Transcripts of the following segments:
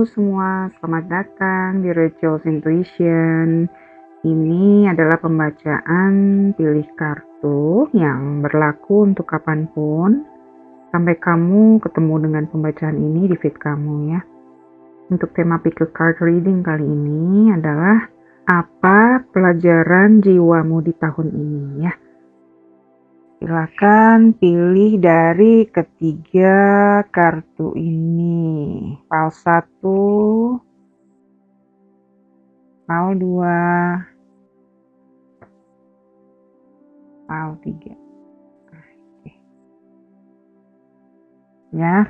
semua, selamat datang di Rachel's Intuition. Ini adalah pembacaan pilih kartu yang berlaku untuk kapanpun, sampai kamu ketemu dengan pembacaan ini di feed kamu ya. Untuk tema pick a card reading kali ini adalah apa pelajaran jiwamu di tahun ini ya. Silakan pilih dari ketiga kartu ini. Pile 1, pile 2, pile 3. Oke. Ya.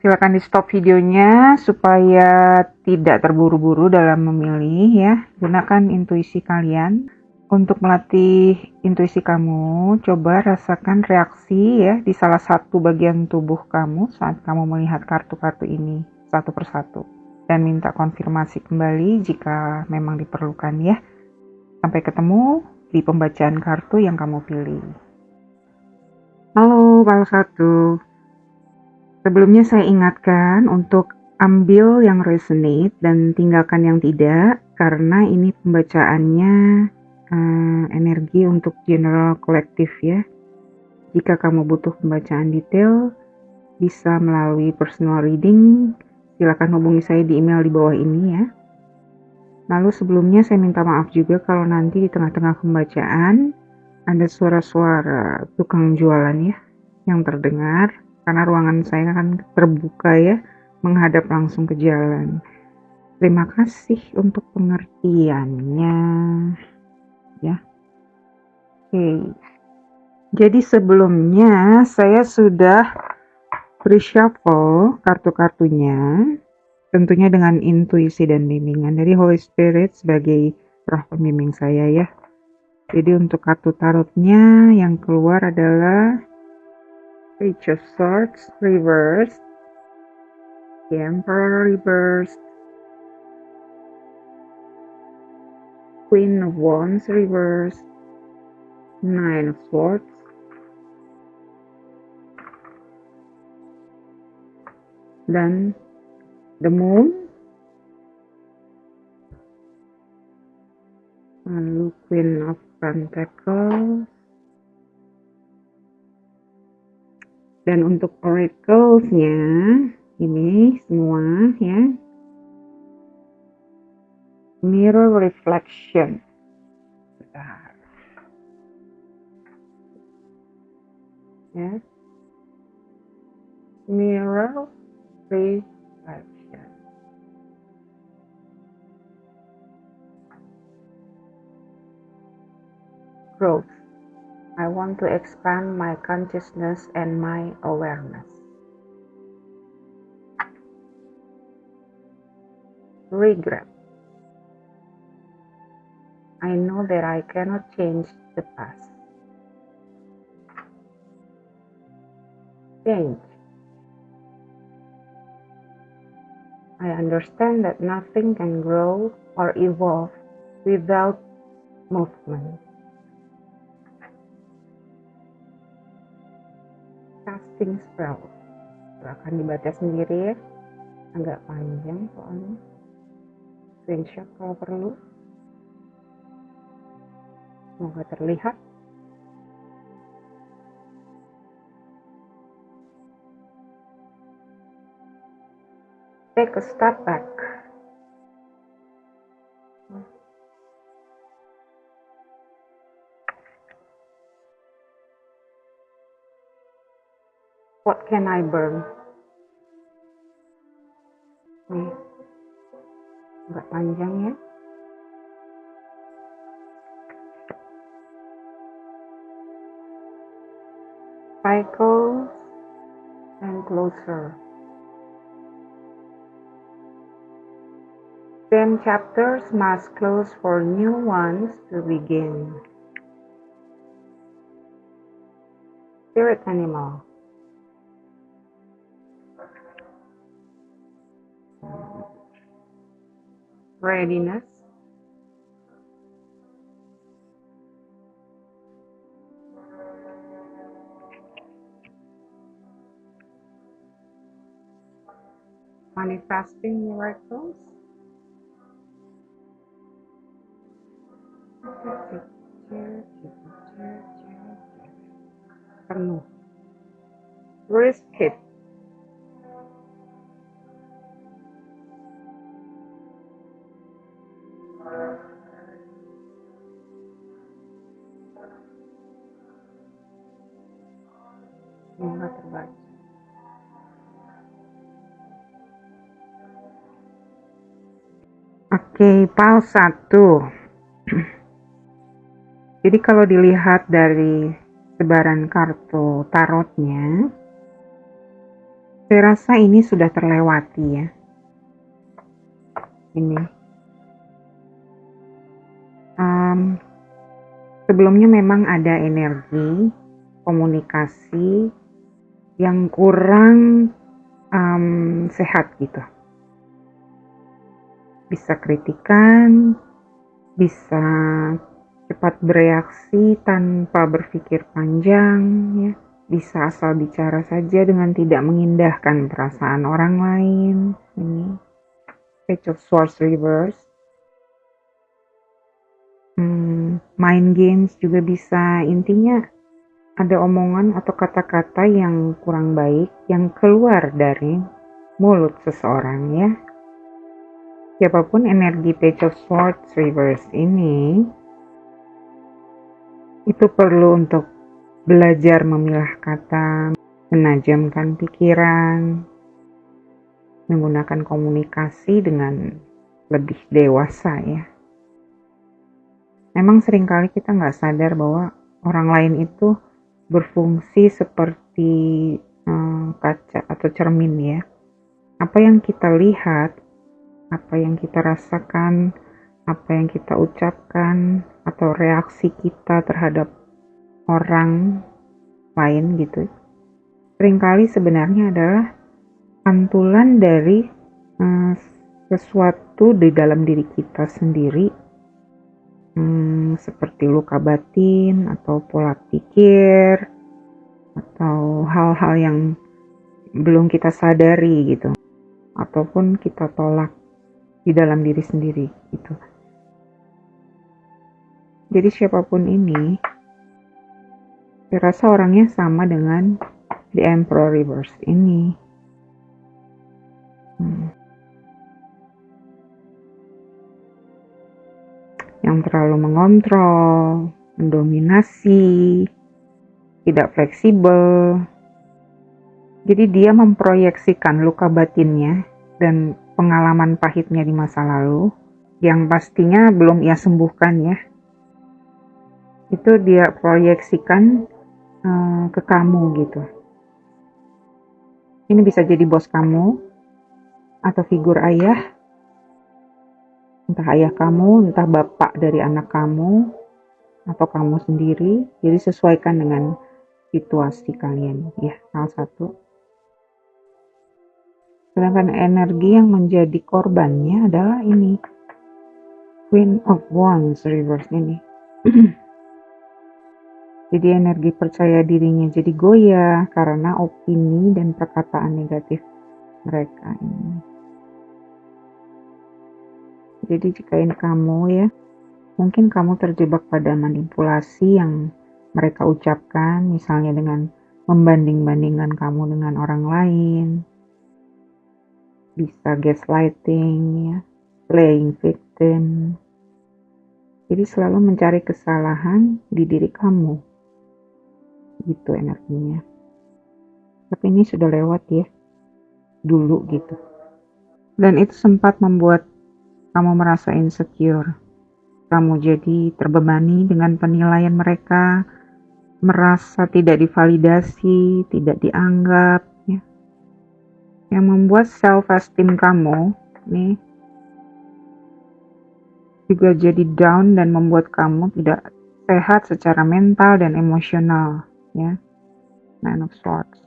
Silakan di stop videonya supaya tidak terburu-buru dalam memilih ya. Gunakan intuisi kalian. Untuk melatih intuisi kamu, coba rasakan reaksi ya di salah satu bagian tubuh kamu saat kamu melihat kartu-kartu ini satu persatu. Dan minta konfirmasi kembali jika memang diperlukan ya. Sampai ketemu di pembacaan kartu yang kamu pilih. Halo, pile 1. Sebelumnya saya ingatkan untuk ambil yang resonate dan tinggalkan yang tidak, karena ini pembacaannya energi untuk general kolektif ya. Jika kamu butuh pembacaan detail, bisa melalui personal reading, silakan hubungi saya di email di bawah ini ya. Lalu sebelumnya saya minta maaf juga kalau nanti di tengah-tengah pembacaan ada suara-suara tukang jualan ya yang terdengar, karena ruangan saya kan terbuka ya, menghadap langsung ke jalan. Terima kasih untuk pengertiannya ya. Oke. Jadi sebelumnya saya sudah reshuffle kartu-kartunya, tentunya dengan intuisi dan bimbingan dari Holy Spirit sebagai roh pembimbing saya ya. Jadi untuk kartu tarotnya yang keluar adalah Page of Swords reversed, the Emperor reversed, Queen of Wands reversed, Nine of Swords, dan the Moon, lalu Queen of Pentacles, dan untuk oracles-nya ini semua ya, Mirror Reflection. Ya. Mirror Reflection. Growth. I want to expand my consciousness and my awareness. Regret. I know that I cannot change the past. Change. I understand that nothing can grow or evolve without movement. Casting spell. Silahkan dibaca sendiri ya, agak panjang soalnya. Screenshot kalau perlu. Semoga terlihat. Take a step back. What can I burn? Nih, agak panjang ya. Cycles and closer. Same chapters must close for new ones to begin. Spirit animal. Readiness. manifesting miracles. Penuh. Risk it. Enggak terbaca. Oke, pause 1. Jadi kalau dilihat dari sebaran kartu tarotnya, saya rasa ini sudah terlewati ya. Ini. Sebelumnya memang ada energi komunikasi yang kurang sehat gitu. Bisa kritikan, bisa cepat bereaksi tanpa berpikir panjang, ya. Bisa asal bicara saja dengan tidak mengindahkan perasaan orang lain. Ini Page of Swords Reverse. Mind games juga bisa, intinya ada omongan atau kata-kata yang kurang baik yang keluar dari mulut seseorang ya. Siapapun energi Page of Swords Reverse ini, itu perlu untuk belajar memilah kata, menajamkan pikiran, menggunakan komunikasi dengan lebih dewasa ya. Memang seringkali kita nggak sadar bahwa orang lain itu berfungsi seperti kaca atau cermin ya. Apa yang kita lihat, apa yang kita rasakan, apa yang kita ucapkan, atau reaksi kita terhadap orang lain gitu, seringkali sebenarnya adalah pantulan dari sesuatu di dalam diri kita sendiri, seperti luka batin atau pola pikir atau hal-hal yang belum kita sadari gitu, ataupun kita tolak di dalam diri sendiri gitu. Jadi siapapun ini, saya rasa orangnya sama dengan The Emperor Reverse ini. Yang terlalu mengontrol, mendominasi, tidak fleksibel. Jadi dia memproyeksikan luka batinnya dan pengalaman pahitnya di masa lalu yang pastinya belum ia sembuhkan ya. Itu dia proyeksikan ke kamu gitu. Ini bisa jadi bos kamu atau figur ayah, entah ayah kamu, entah bapak dari anak kamu, atau kamu sendiri. Jadi sesuaikan dengan situasi kalian ya, salah satu. Sedangkan energi yang menjadi korbannya adalah ini, Queen of Wands Reverse ini. Jadi energi percaya dirinya jadi goyah karena opini dan perkataan negatif mereka ini. Jadi jika ini kamu ya, mungkin kamu terjebak pada manipulasi yang mereka ucapkan, misalnya dengan membanding-bandingkan kamu dengan orang lain, bisa gaslighting ya, playing victim. Jadi selalu mencari kesalahan di diri kamu, gitu energinya. Tapi ini sudah lewat ya, dulu gitu. Dan itu sempat membuat kamu merasa insecure. Kamu jadi terbebani dengan penilaian mereka, merasa tidak divalidasi, tidak dianggap, ya. Yang membuat self-esteem kamu nih juga jadi down dan membuat kamu tidak sehat secara mental dan emosional, ya. Nine of Swords.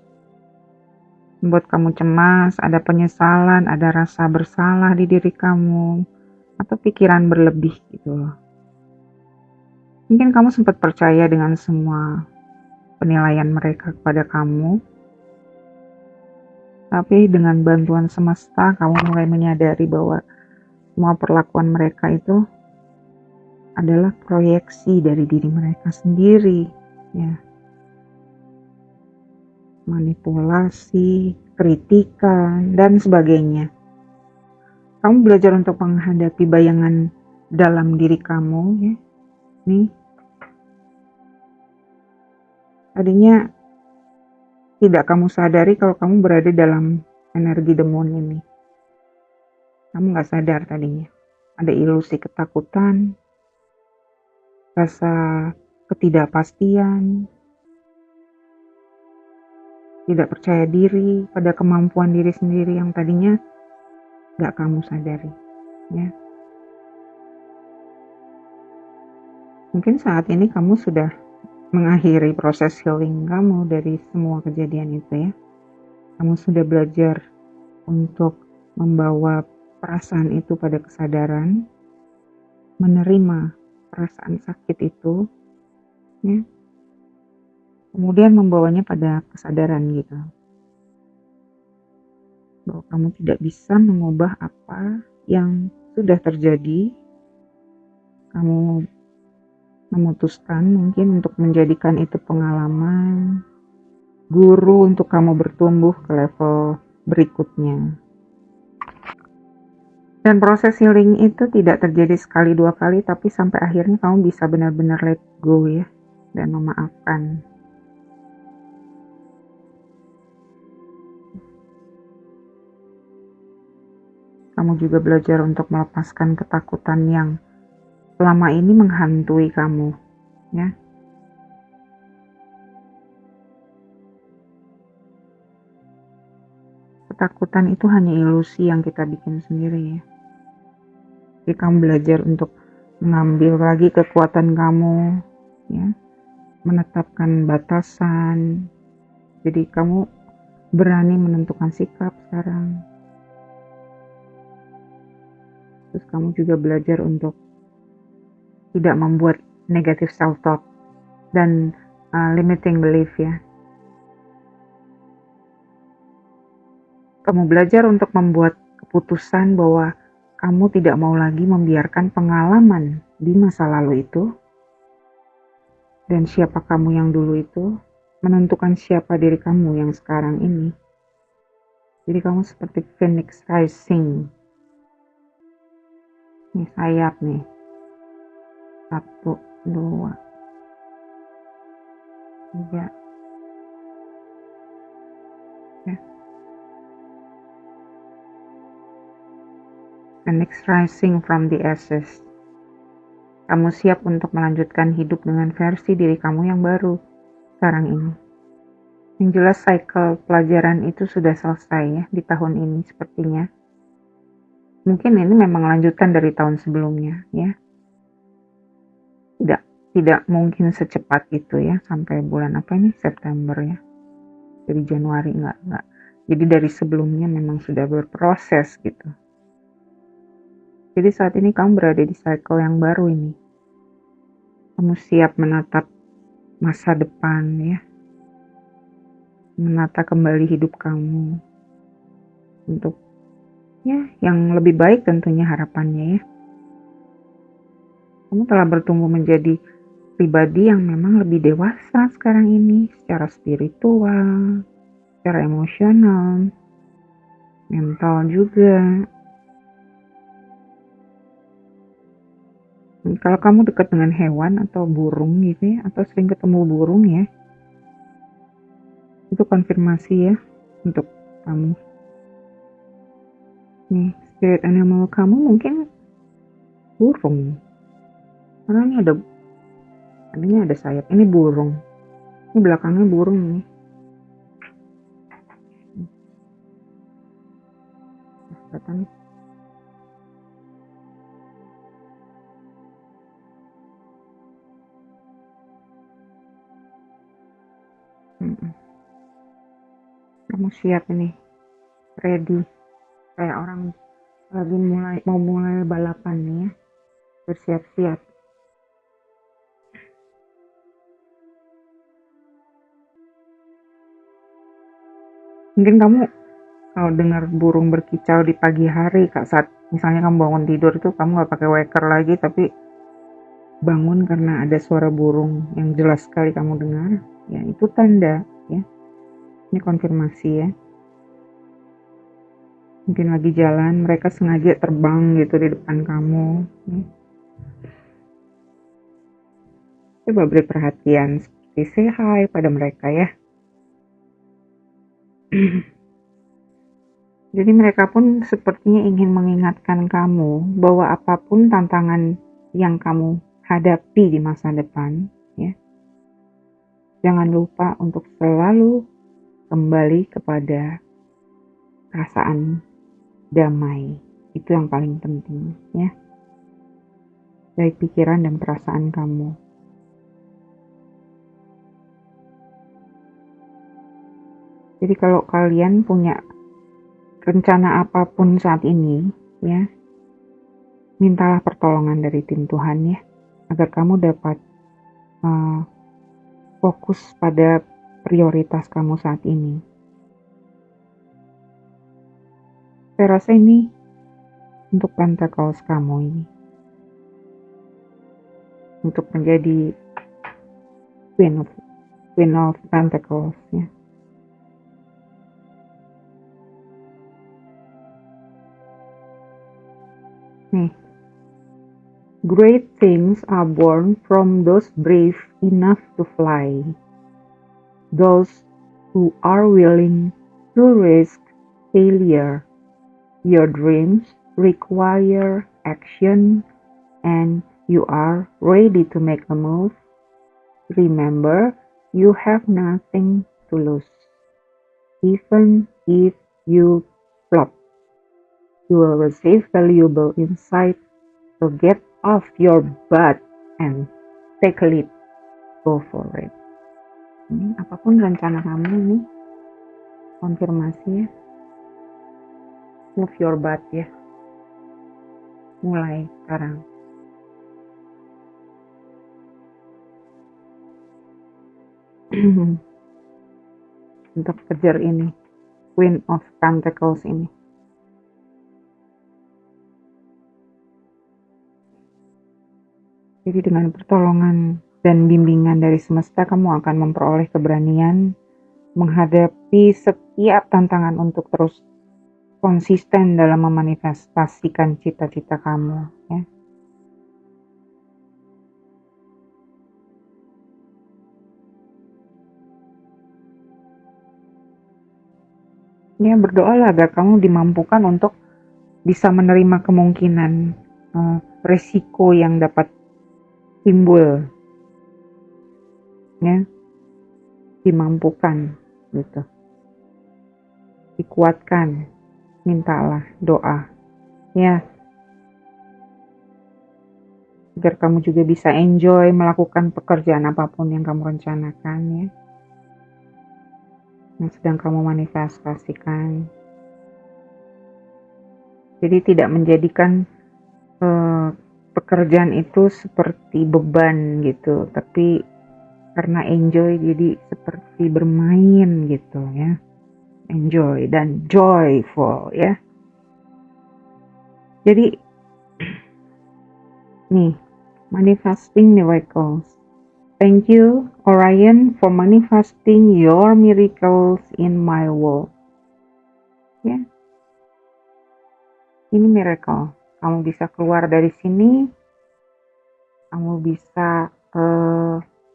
Membuat kamu cemas, ada penyesalan, ada rasa bersalah di diri kamu, atau pikiran berlebih gitu loh. Mungkin kamu sempat percaya dengan semua penilaian mereka kepada kamu. Tapi dengan bantuan semesta, kamu mulai menyadari bahwa semua perlakuan mereka itu adalah proyeksi dari diri mereka sendiri, ya. Manipulasi, kritikan, dan sebagainya. Kamu belajar untuk menghadapi bayangan dalam diri kamu, ya. Nih, tadinya tidak kamu sadari kalau kamu berada dalam energi demon ini. Kamu gak sadar tadinya. Ada ilusi ketakutan, rasa ketidakpastian, tidak percaya diri pada kemampuan diri sendiri yang tadinya gak kamu sadari, ya. Mungkin saat ini kamu sudah mengakhiri proses healing kamu dari semua kejadian itu, ya. Kamu sudah belajar untuk membawa perasaan itu pada kesadaran, menerima perasaan sakit itu, ya. Kemudian membawanya pada kesadaran gitu. Bahwa kamu tidak bisa mengubah apa yang sudah terjadi. Kamu memutuskan mungkin untuk menjadikan itu pengalaman, guru untuk kamu bertumbuh ke level berikutnya. Dan proses healing itu tidak terjadi sekali dua kali, tapi sampai akhirnya kamu bisa benar-benar let go, ya, dan memaafkan. Kamu juga belajar untuk melepaskan ketakutan yang selama ini menghantui kamu, ya. Ketakutan itu hanya ilusi yang kita bikin sendiri, ya. Jadi kamu belajar untuk mengambil lagi kekuatan kamu, ya, menetapkan batasan. Jadi kamu berani menentukan sikap sekarang. Terus kamu juga belajar untuk tidak membuat negative self-talk dan limiting belief, ya. Kamu belajar untuk membuat keputusan bahwa kamu tidak mau lagi membiarkan pengalaman di masa lalu itu dan siapa kamu yang dulu itu menentukan siapa diri kamu yang sekarang ini. Jadi kamu seperti phoenix rising. Nih sayap nih. 1, 2, 3. Ya. Phoenix rising from the ashes. Kamu siap untuk melanjutkan hidup dengan versi diri kamu yang baru sekarang ini. Yang jelas cycle pelajaran itu sudah selesai, ya, di tahun ini sepertinya. Mungkin ini memang lanjutan dari tahun sebelumnya, ya. Tidak mungkin secepat itu, ya, sampai bulan apa ini, September, ya. Dari Januari enggak. Jadi dari sebelumnya memang sudah berproses gitu. Jadi saat ini kamu berada di cycle yang baru ini. Kamu siap menatap masa depan, ya. Menata kembali hidup kamu untuk, ya, yang lebih baik tentunya harapannya, ya. Kamu telah bertumbuh menjadi pribadi yang memang lebih dewasa sekarang ini secara spiritual, secara emosional, mental juga. Kalau kamu dekat dengan hewan atau burung gitu, ya, atau sering ketemu burung, ya, itu konfirmasi, ya, untuk kamu. Nih, spirit animal kamu mungkin burung. Karena ini adanya ada sayap. Ini burung. Ini belakangnya burung nih. Kelihatan. Kamu siap ini, ready, kayak orang lagi mau mulai balapan nih, ya, bersiap-siap. Mungkin kamu Kalau dengar burung berkicau di pagi hari, saat misalnya kamu bangun tidur itu kamu nggak pakai waker lagi, tapi bangun karena ada suara burung yang jelas sekali kamu dengar, ya itu tanda, ya. Ini konfirmasi ya. Mungkin lagi jalan, mereka sengaja terbang gitu di depan kamu. Ya. Coba beri perhatian, seperti say hi pada mereka ya. Jadi mereka pun sepertinya ingin mengingatkan kamu bahwa apapun tantangan yang kamu hadapi di masa depan, ya, jangan lupa untuk selalu kembali kepada perasaan damai. Itu yang paling penting, ya, dari pikiran dan perasaan kamu. Jadi kalau kalian punya rencana apapun saat ini, ya, mintalah pertolongan dari tim Tuhan ya, agar kamu dapat fokus pada prioritas kamu saat ini. Saya rasa ini untuk Pentacles kamu ini, untuk menjadi Queen of Pentacles ya. Nih, great things are born from those brave enough to fly, those who are willing to risk failure. Your dreams require action and you are ready to make a move. Remember, you have nothing to lose. Even if you flop, you will receive valuable insight. So get off your butt and take a leap. Go for it. Ini apapun rencana kamu ini, konfirmasi ya. Move your butt ya. Mulai sekarang. Untuk kejar ini, Queen of Pentacles ini. Jadi dengan pertolongan dan bimbingan dari semesta, kamu akan memperoleh keberanian menghadapi setiap tantangan untuk terus konsisten dalam memanifestasikan cita-cita kamu. Ya. Ya, berdoalah agar kamu dimampukan untuk bisa menerima kemungkinan resiko yang dapat timbul, ya, dimampukan gitu, dikuatkan, mintalah doa ya, agar kamu juga bisa enjoy melakukan pekerjaan apapun yang kamu rencanakan ya, yang sedang kamu manifestasikan. Jadi tidak menjadikan pekerjaan itu seperti beban gitu, tapi karena enjoy jadi seperti bermain gitu ya. Enjoy dan joyful ya. Jadi nih, manifesting miracles. Thank you Orion for manifesting your miracles in my world. Ya. Ini miracle. Kamu bisa keluar dari sini, kamu bisa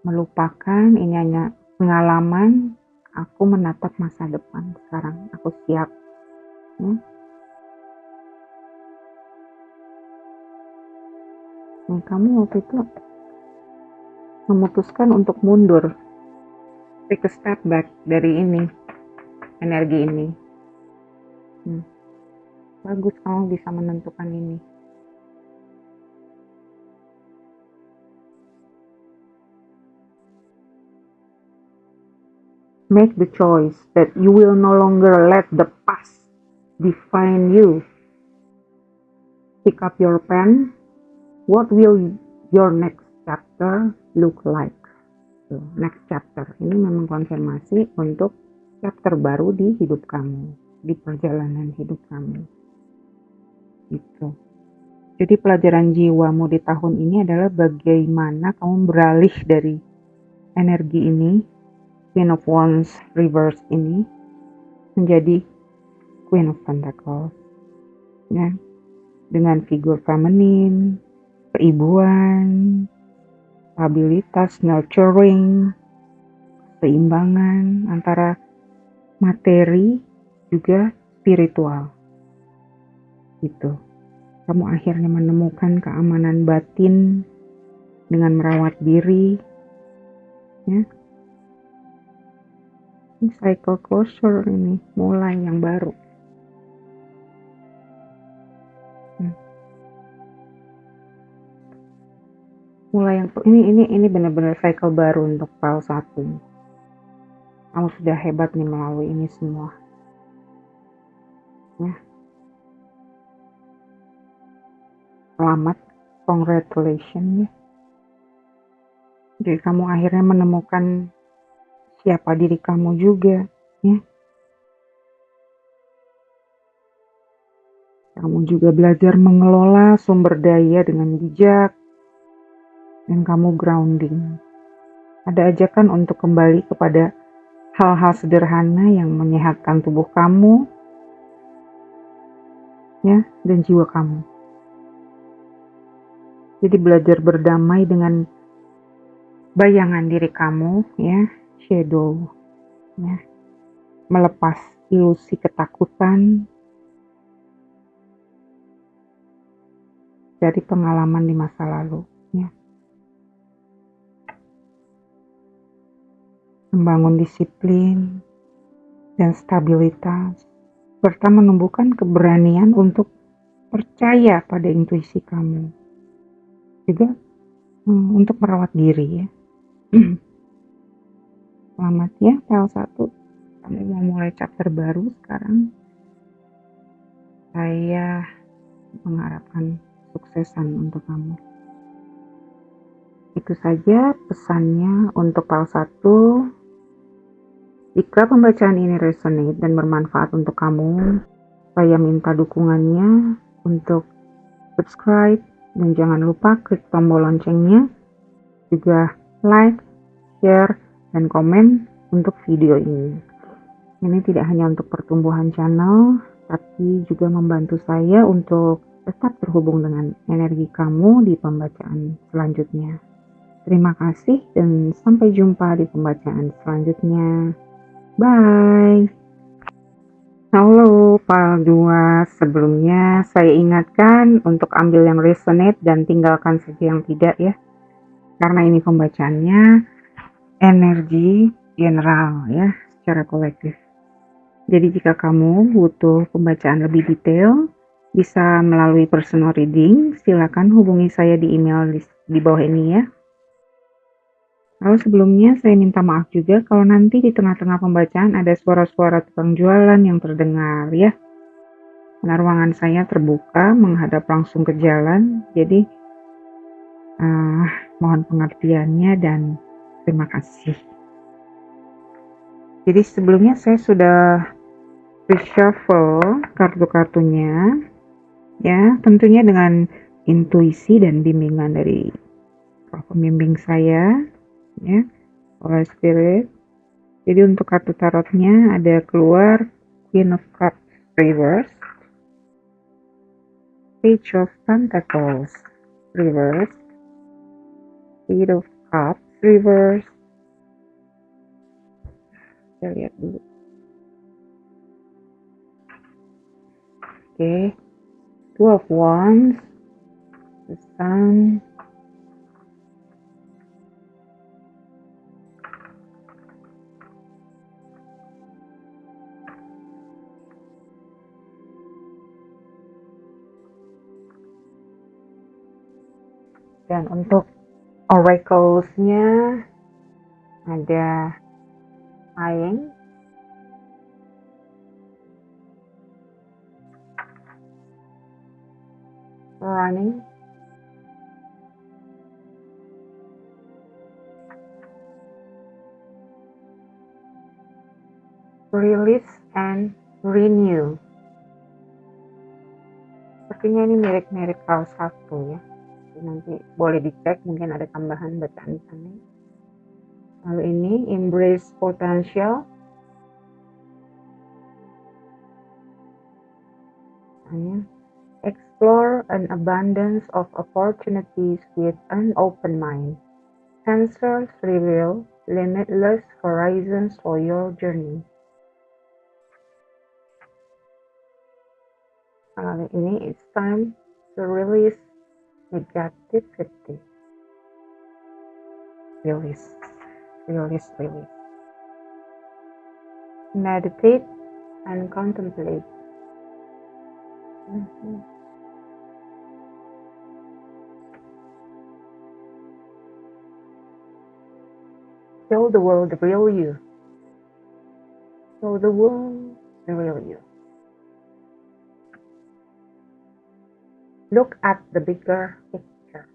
melupakan, ini hanya pengalaman. Aku menatap masa depan sekarang, aku siap ya. Nah, kamu waktu itu memutuskan untuk mundur, take a step back dari ini, energi ini. Bagus kamu bisa menentukan ini. Make the choice that you will no longer let the past define you. Pick up your pen. What will your next chapter look like? Next chapter. Ini memang konfirmasi untuk chapter baru di hidup kamu. di perjalanan hidup kami. Gitu. Jadi pelajaran jiwamu di tahun ini adalah bagaimana kamu beralih dari energi ini, Queen of Wands reverse ini, menjadi Queen of Pentacles. Ya, dengan figur feminin, keibuan, stabilitas, nurturing, keseimbangan antara materi juga spiritual. Gitu. Kamu akhirnya menemukan keamanan batin dengan merawat diri. Ya. Ini cycle closure ini, mulai yang baru. Mulai yang ini benar-benar cycle baru untuk file 1. Kamu sudah hebat nih melalui ini semua. Ya. Selamat, congratulations ya. Jadi kamu akhirnya menemukan siapa diri kamu juga, ya. Kamu juga belajar mengelola sumber daya dengan bijak, dan kamu grounding. Ada ajakan untuk kembali kepada hal-hal sederhana yang menyehatkan tubuh kamu, ya, dan jiwa kamu. Jadi belajar berdamai dengan bayangan diri kamu, ya, shadow, ya, melepas ilusi ketakutan dari pengalaman di masa lalu, ya. Membangun disiplin dan stabilitas, serta menumbuhkan keberanian untuk percaya pada intuisi kamu. Juga untuk merawat diri, ya. Selamat ya, file 1. Kamu mau mulai chapter baru sekarang. Saya mengharapkan suksesan untuk kamu. Itu saja pesannya untuk file 1. Jika pembacaan ini resonate dan bermanfaat untuk kamu, saya minta dukungannya untuk subscribe dan jangan lupa klik tombol loncengnya, juga like, share, dan komen untuk video ini. Ini tidak hanya untuk pertumbuhan channel, tapi juga membantu saya untuk tetap terhubung dengan energi kamu di pembacaan selanjutnya. Terima kasih dan sampai jumpa di pembacaan selanjutnya. Bye. Halo Pak 2, sebelumnya saya ingatkan untuk ambil yang resonate dan tinggalkan saja yang tidak ya. Karena ini pembacaannya energi general ya, secara kolektif. Jadi jika kamu butuh pembacaan lebih detail, bisa melalui personal reading, silakan hubungi saya di email di bawah ini ya. Lalu sebelumnya saya minta maaf juga kalau nanti di tengah-tengah pembacaan ada suara-suara tukang jualan yang terdengar ya. Karena ruangan saya terbuka menghadap langsung ke jalan, jadi mohon pengertiannya dan terima kasih. Jadi sebelumnya saya sudah reshuffle kartu-kartunya ya, tentunya dengan intuisi dan bimbingan dari pembimbing saya ya, Holy Spirit. Jadi untuk kartu tarotnya ada keluar Queen of Cups reverse, Page of Pentacles reverse, Eight of Cups reverse. Kita lihat dulu. Oke, Two of Wands, the Sun, dan untuk oracles-nya ada Lying, Running, Release, and renew. Sepertinya ini mirip-mirip salah satu ya. Jadi nanti boleh dicek, mungkin ada tambahan bacaan-bacaan. Lalu ini embrace potential. Explore an abundance of opportunities with an open mind. Answers reveal limitless horizons for your journey. Lalu ini, it's time to release negativity. Release. Meditate and contemplate. Show the world the real you. Show the world the real you. Look at the bigger picture.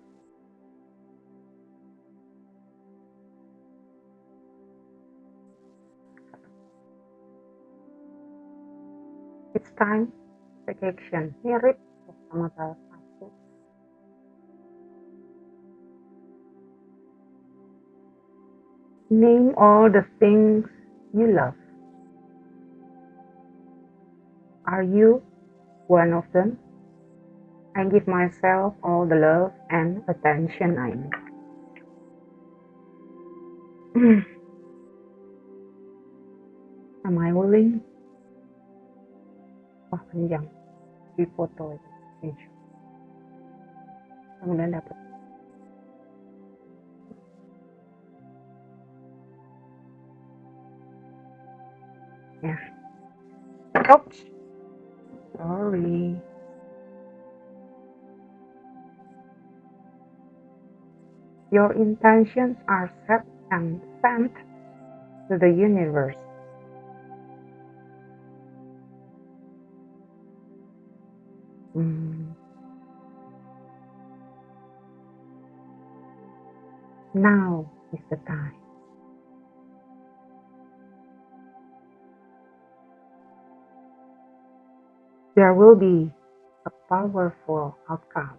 It's time to take action. Mirip sama salah satu. Name all the things you love. Are you one of them? I give myself all the love and attention I need. Am I willing? Wah, panjang di foto itu. Kemudian dapat. Ya. Oops. Sorry. Your intentions are set and sent to the universe. Now is the time. There will be a powerful outcome.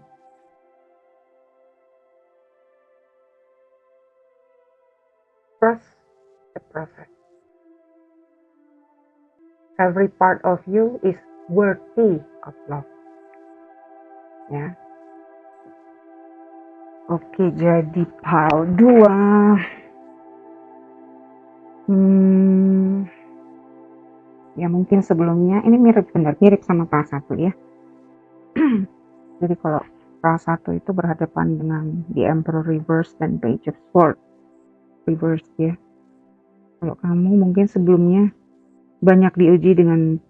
Trust the process. Every part of you is worthy of love. Ya. Oke, jadi part 2. Ya mungkin sebelumnya ini mirip sama part 1 ya. Jadi kalau part 1 itu berhadapan dengan The Emperor Reverse dan Page of Swords Reverse ya. Kalau kamu mungkin sebelumnya banyak diuji dengan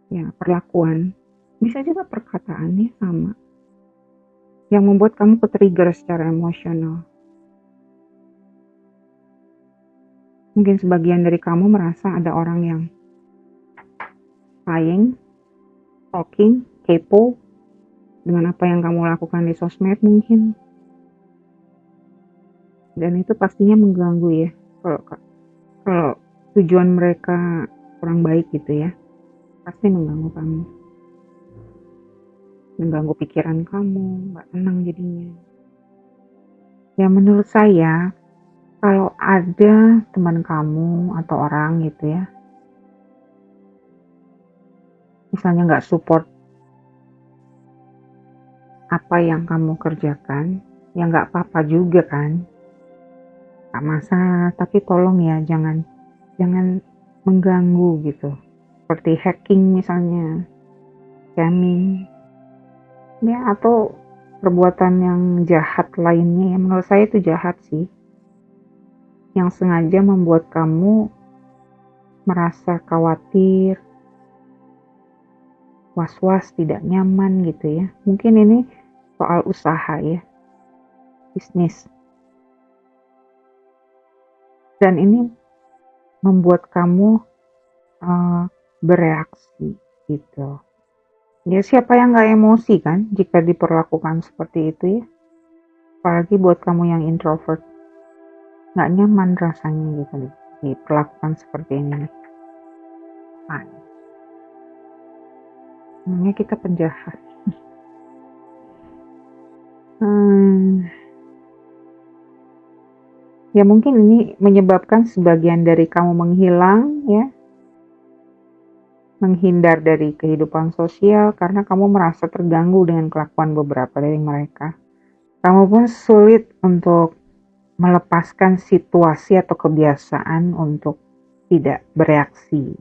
ya perlakuan, bisa juga perkataannya sama, yang membuat kamu ke-trigger secara emosional. Mungkin sebagian dari kamu merasa ada orang yang lying, stalking, kepo dengan apa yang kamu lakukan di sosmed mungkin. Dan itu pastinya mengganggu ya, kalau tujuan mereka kurang baik gitu ya, pasti mengganggu kamu, mengganggu pikiran kamu, gak tenang jadinya. Ya menurut saya, kalau ada teman kamu atau orang gitu ya, misalnya gak support apa yang kamu kerjakan, ya gak apa-apa juga kan, gak masalah, tapi tolong ya jangan mengganggu gitu, seperti hacking misalnya, scamming ya, atau perbuatan yang jahat lainnya. Ya menurut saya itu jahat sih, yang sengaja membuat kamu merasa khawatir, was-was, tidak nyaman gitu ya. Mungkin ini soal usaha ya, bisnis, dan ini membuat kamu bereaksi gitu. Ya siapa yang gak emosi kan jika diperlakukan seperti itu ya, apalagi buat kamu yang introvert, gak nyaman rasanya gitu diperlakukan seperti ini. depan. Namanya kita penjahat. Ya mungkin ini menyebabkan sebagian dari kamu menghilang ya, menghindar dari kehidupan sosial karena kamu merasa terganggu dengan kelakuan beberapa dari mereka. Kamu pun sulit untuk melepaskan situasi atau kebiasaan untuk tidak bereaksi.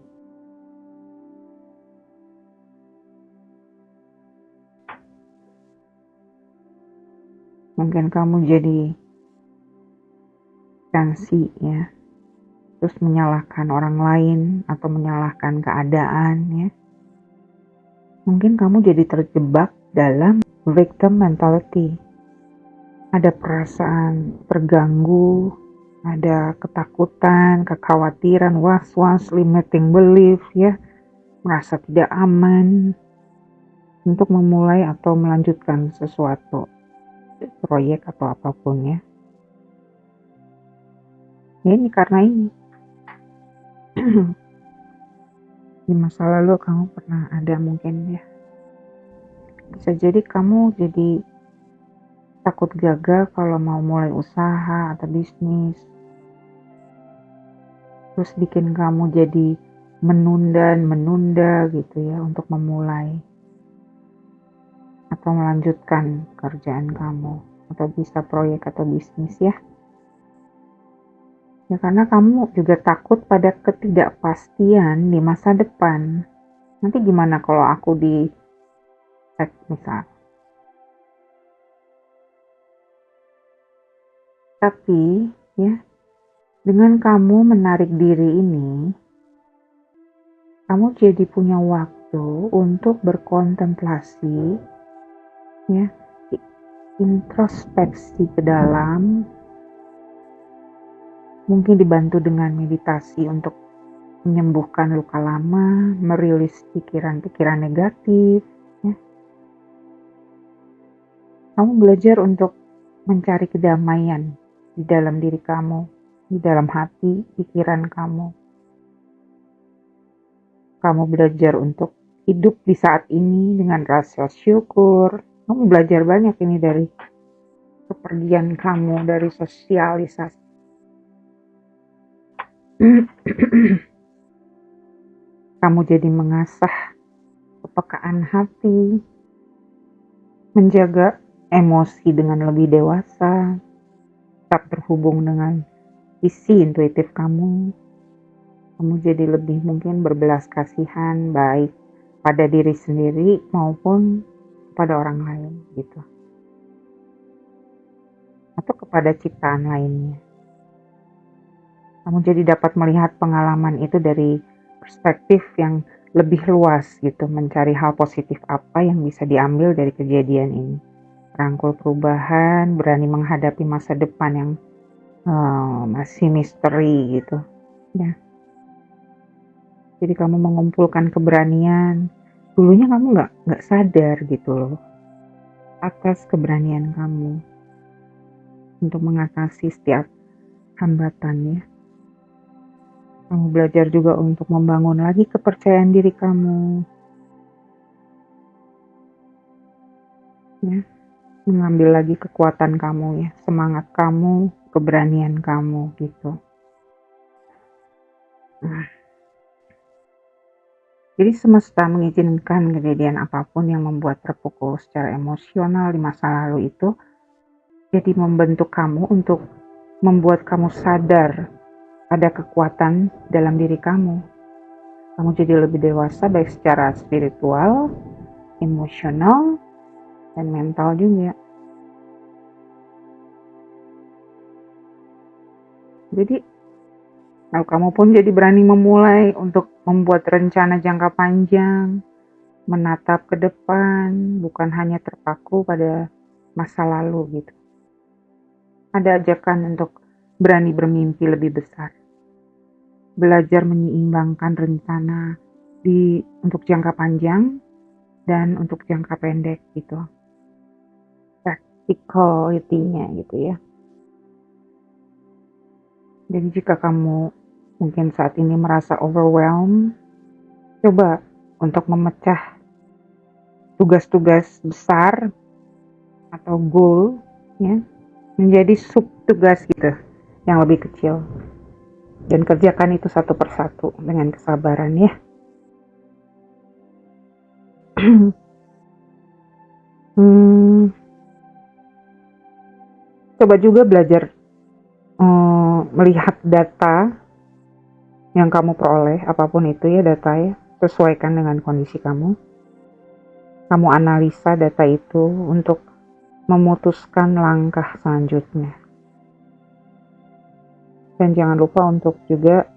Mungkin kamu jadi tensi ya, terus menyalahkan orang lain atau menyalahkan keadaan ya. Mungkin kamu jadi terjebak dalam victim mentality. Ada perasaan terganggu, ada ketakutan, kekhawatiran, was-was, limiting belief ya, merasa tidak aman untuk memulai atau melanjutkan sesuatu, proyek atau apapun ya. Ini karena ini. Di masa lalu kamu pernah ada mungkin ya. Bisa jadi kamu jadi takut gagal kalau mau mulai usaha atau bisnis. Terus bikin kamu jadi menunda gitu ya untuk memulai atau melanjutkan pekerjaan kamu atau bisa proyek atau bisnis ya. Ya karena kamu juga takut pada ketidakpastian di masa depan. Nanti gimana kalau aku di misal. Tapi ya, dengan kamu menarik diri ini, kamu jadi punya waktu untuk berkontemplasi, ya, introspeksi ke dalam, mungkin dibantu dengan meditasi untuk menyembuhkan luka lama, merilis pikiran-pikiran negatif. Ya. Kamu belajar untuk mencari kedamaian di dalam diri kamu, di dalam hati, pikiran kamu. Kamu belajar untuk hidup di saat ini dengan rasa syukur. Kamu belajar banyak ini dari kepergian kamu, dari sosialisasi. Kamu jadi mengasah kepekaan hati, menjaga emosi dengan lebih dewasa, tetap terhubung dengan sisi intuitif kamu. Kamu jadi lebih mungkin berbelas kasihan baik pada diri sendiri maupun pada orang lain gitu. Atau kepada ciptaan lainnya. Kamu jadi dapat melihat pengalaman itu dari perspektif yang lebih luas gitu, mencari hal positif apa yang bisa diambil dari kejadian ini. Rangkul perubahan, berani menghadapi masa depan yang masih misteri gitu. Ya. Jadi kamu mengumpulkan keberanian. Dulunya kamu nggak sadar gitu loh atas keberanian kamu untuk mengatasi setiap hambatan ya. Kamu belajar juga untuk membangun lagi kepercayaan diri kamu. Ya, mengambil lagi kekuatan kamu ya, semangat kamu, keberanian kamu gitu. Nah, jadi semesta mengizinkan kejadian apapun yang membuat terpukul secara emosional di masa lalu itu jadi membentuk kamu untuk membuat kamu sadar ada kekuatan dalam diri kamu. Kamu jadi lebih dewasa baik secara spiritual, emosional, dan mental juga. Jadi, lalu kamu pun jadi berani memulai untuk membuat rencana jangka panjang, menatap ke depan, bukan hanya terpaku pada masa lalu gitu. Ada ajakan untuk berani bermimpi lebih besar. Belajar menyeimbangkan rencana untuk jangka panjang dan untuk jangka pendek gitu. Practicality-nya gitu ya. Jadi jika kamu mungkin saat ini merasa overwhelmed, Coba untuk memecah tugas-tugas besar atau goal ya menjadi sub tugas gitu yang lebih kecil, dan kerjakan itu satu persatu dengan kesabaran ya. Coba juga belajar melihat data yang kamu peroleh, apapun itu ya data ya, sesuaikan dengan kondisi kamu. Kamu analisa data itu untuk memutuskan langkah selanjutnya. Dan jangan lupa untuk juga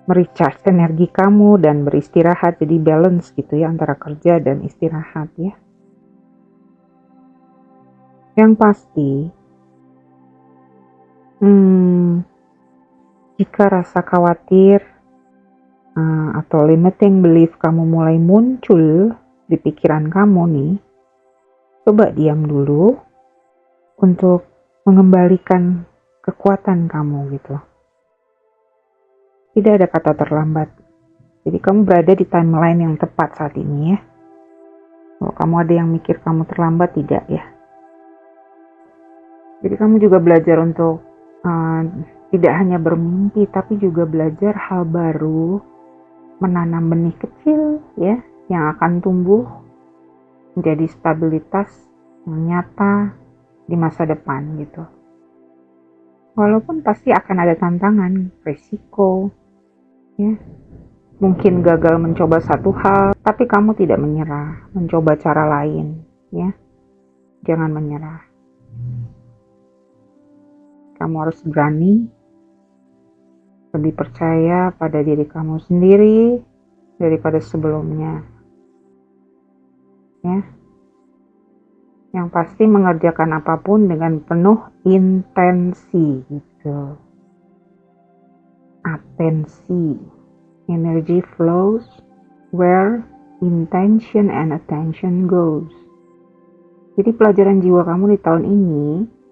merecharge energi kamu dan beristirahat, jadi balance gitu ya antara kerja dan istirahat ya. Yang pasti, jika rasa khawatir atau limiting belief kamu mulai muncul di pikiran kamu nih, coba diam dulu untuk mengembalikan kekuatan kamu gitu. Tidak ada kata terlambat. Jadi kamu berada di timeline yang tepat saat ini ya. Kalau kamu ada yang mikir kamu terlambat, tidak ya. Jadi kamu juga belajar untuk tidak hanya bermimpi, tapi juga belajar hal baru, menanam benih kecil ya, yang akan tumbuh menjadi stabilitas yang nyata di masa depan gitu. Walaupun pasti akan ada tantangan, risiko, ya. Mungkin gagal mencoba satu hal, tapi kamu tidak menyerah, mencoba cara lain, ya. Jangan menyerah. Kamu harus berani, lebih percaya pada diri kamu sendiri daripada sebelumnya. Ya. Yang pasti mengerjakan apapun dengan penuh intensi gitu. Atensi. Energy flows where intention and attention goes. Jadi pelajaran jiwa kamu di tahun ini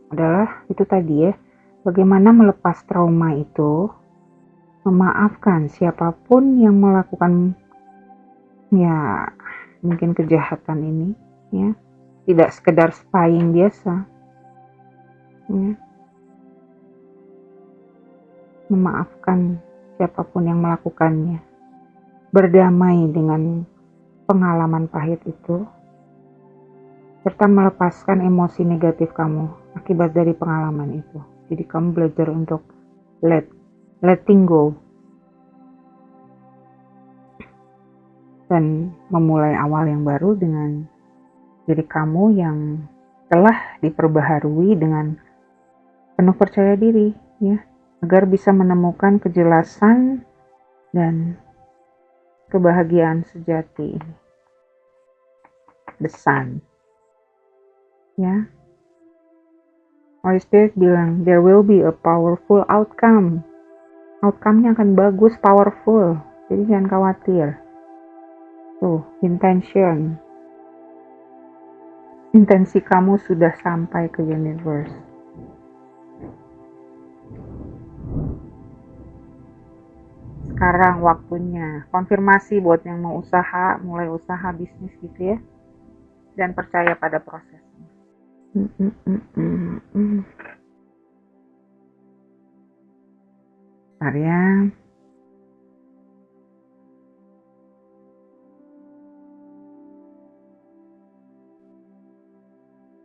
adalah itu tadi ya, bagaimana melepas trauma itu, memaafkan siapapun yang melakukan ya mungkin kejahatan ini ya, tidak sekedar spying biasa ya. Memaafkan siapapun yang melakukannya, berdamai dengan pengalaman pahit itu, serta melepaskan emosi negatif kamu akibat dari pengalaman itu. Jadi kamu belajar untuk letting go dan memulai awal yang baru dengan diri kamu yang telah diperbaharui dengan penuh percaya diri ya, agar bisa menemukan kejelasan dan kebahagiaan sejati ini. The Sun. Ya. Holy Spirit bilang, there will be a powerful outcome. Outcome-nya akan bagus, powerful. Jadi jangan khawatir. Tuh, intention. Intensi kamu sudah sampai ke universe. Sekarang waktunya konfirmasi buat yang mau usaha, mulai usaha bisnis gitu ya, dan percaya pada prosesnya. Bentar ya.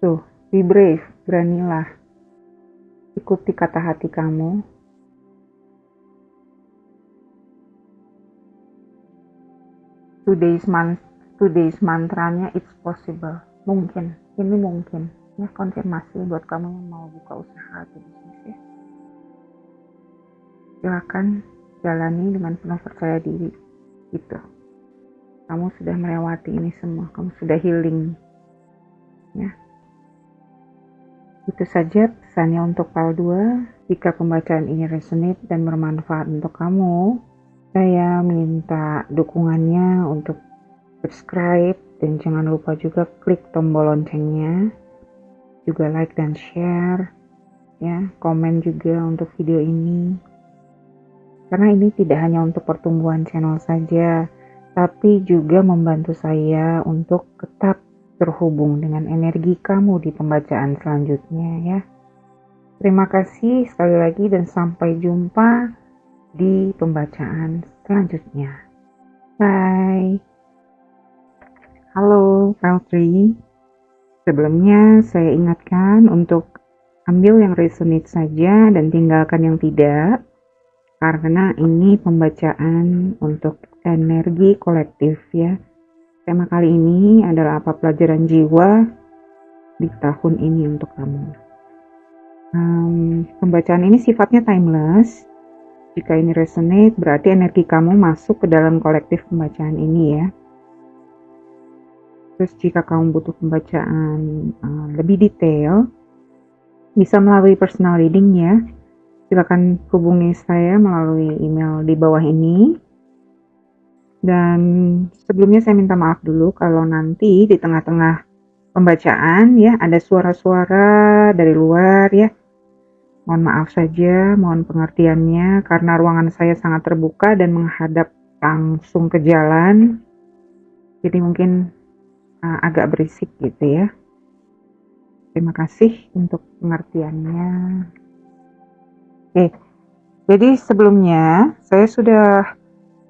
Tuh, be brave, beranilah. Ikuti kata hati kamu. Today's mantranya it's possible. Mungkin, ini mungkin. Ya, konfirmasi buat kamu yang mau buka usaha atau bisnis ya. Silakan jalani dengan penuh percaya diri. Gitu. Kamu sudah melewati ini semua. Kamu sudah healing. Ya. Itu saja pesannya untuk PAL 2. Jika pembacaan ini resonate dan bermanfaat untuk kamu, saya minta dukungannya untuk subscribe dan jangan lupa juga klik tombol loncengnya, juga like dan share ya, komen juga untuk video ini, karena ini tidak hanya untuk pertumbuhan channel saja, tapi juga membantu saya untuk tetap terhubung dengan energi kamu di pembacaan selanjutnya ya. Terima kasih sekali lagi dan sampai jumpa di pembacaan selanjutnya. Bye. Halo, Feltri. Sebelumnya saya ingatkan untuk ambil yang resonate saja dan tinggalkan yang tidak, karena ini pembacaan untuk energi kolektif ya. Tema kali ini adalah apa pelajaran jiwa di tahun ini untuk kamu. Pembacaan ini sifatnya timeless. Jika ini resonate, berarti energi kamu masuk ke dalam kolektif pembacaan ini ya. Terus jika kamu butuh pembacaan lebih detail, bisa melalui personal reading ya. Silakan hubungi saya melalui email di bawah ini. Dan sebelumnya saya minta maaf dulu kalau nanti di tengah-tengah pembacaan ya ada suara-suara dari luar ya. Mohon maaf saja, mohon pengertiannya karena ruangan saya sangat terbuka dan menghadap langsung ke jalan. Jadi mungkin agak berisik gitu ya. Terima kasih untuk pengertiannya. Oke, jadi sebelumnya saya sudah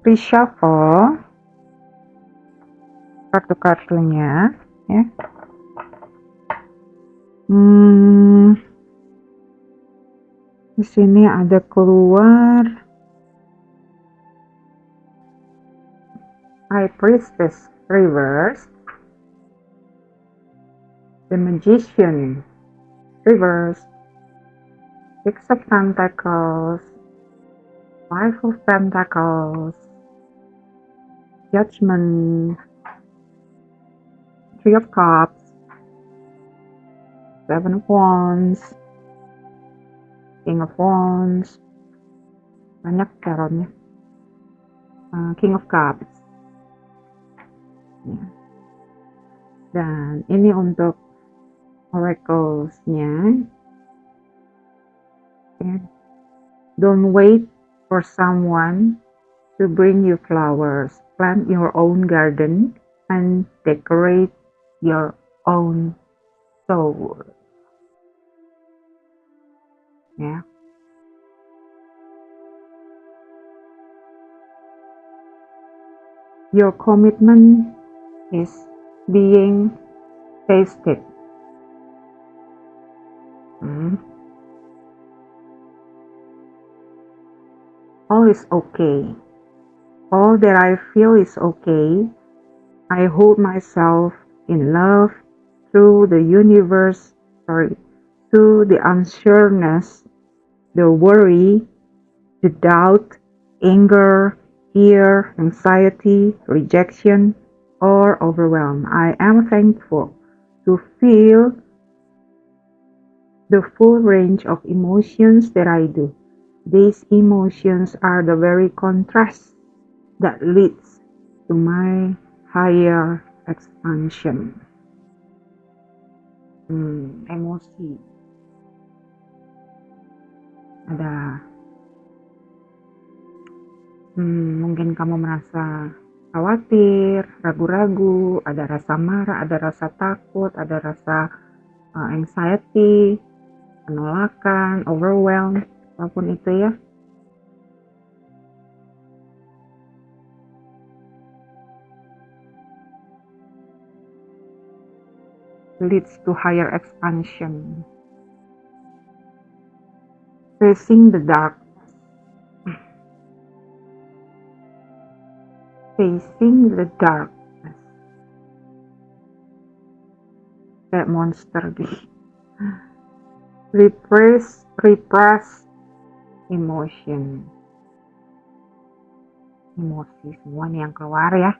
reshuffle kartu-kartunya ya. Di sini ada keluar High Priestess reverse, The Magician reverse, Six of Pentacles, Five of Pentacles, Judgment, Three of Cups, Seven of Wands, King of Wands, banyak tarotnya, King of Cups ya. Dan ini untuk oracles-nya ya. Don't wait for someone to bring you flowers. Plant your own garden and decorate your own soul. Ya. Your commitment is being tasted. All is okay. All that I feel is okay. I hold myself in love through the universe, through the unsureness, the worry, the doubt, anger, fear, anxiety, rejection, or overwhelm. I am thankful to feel the full range of emotions that I do. These emotions are the very contrast that leads to my higher expansion. Emosi. Ada mungkin kamu merasa khawatir, ragu-ragu, ada rasa marah, ada rasa takut, ada rasa anxiety, penolakan, overwhelm, apapun itu ya. Leads to higher expansion. Facing the dark. Facing the darkness. Kayak monster gitu. Repress emotion. Emosi semua nih yang keluar ya.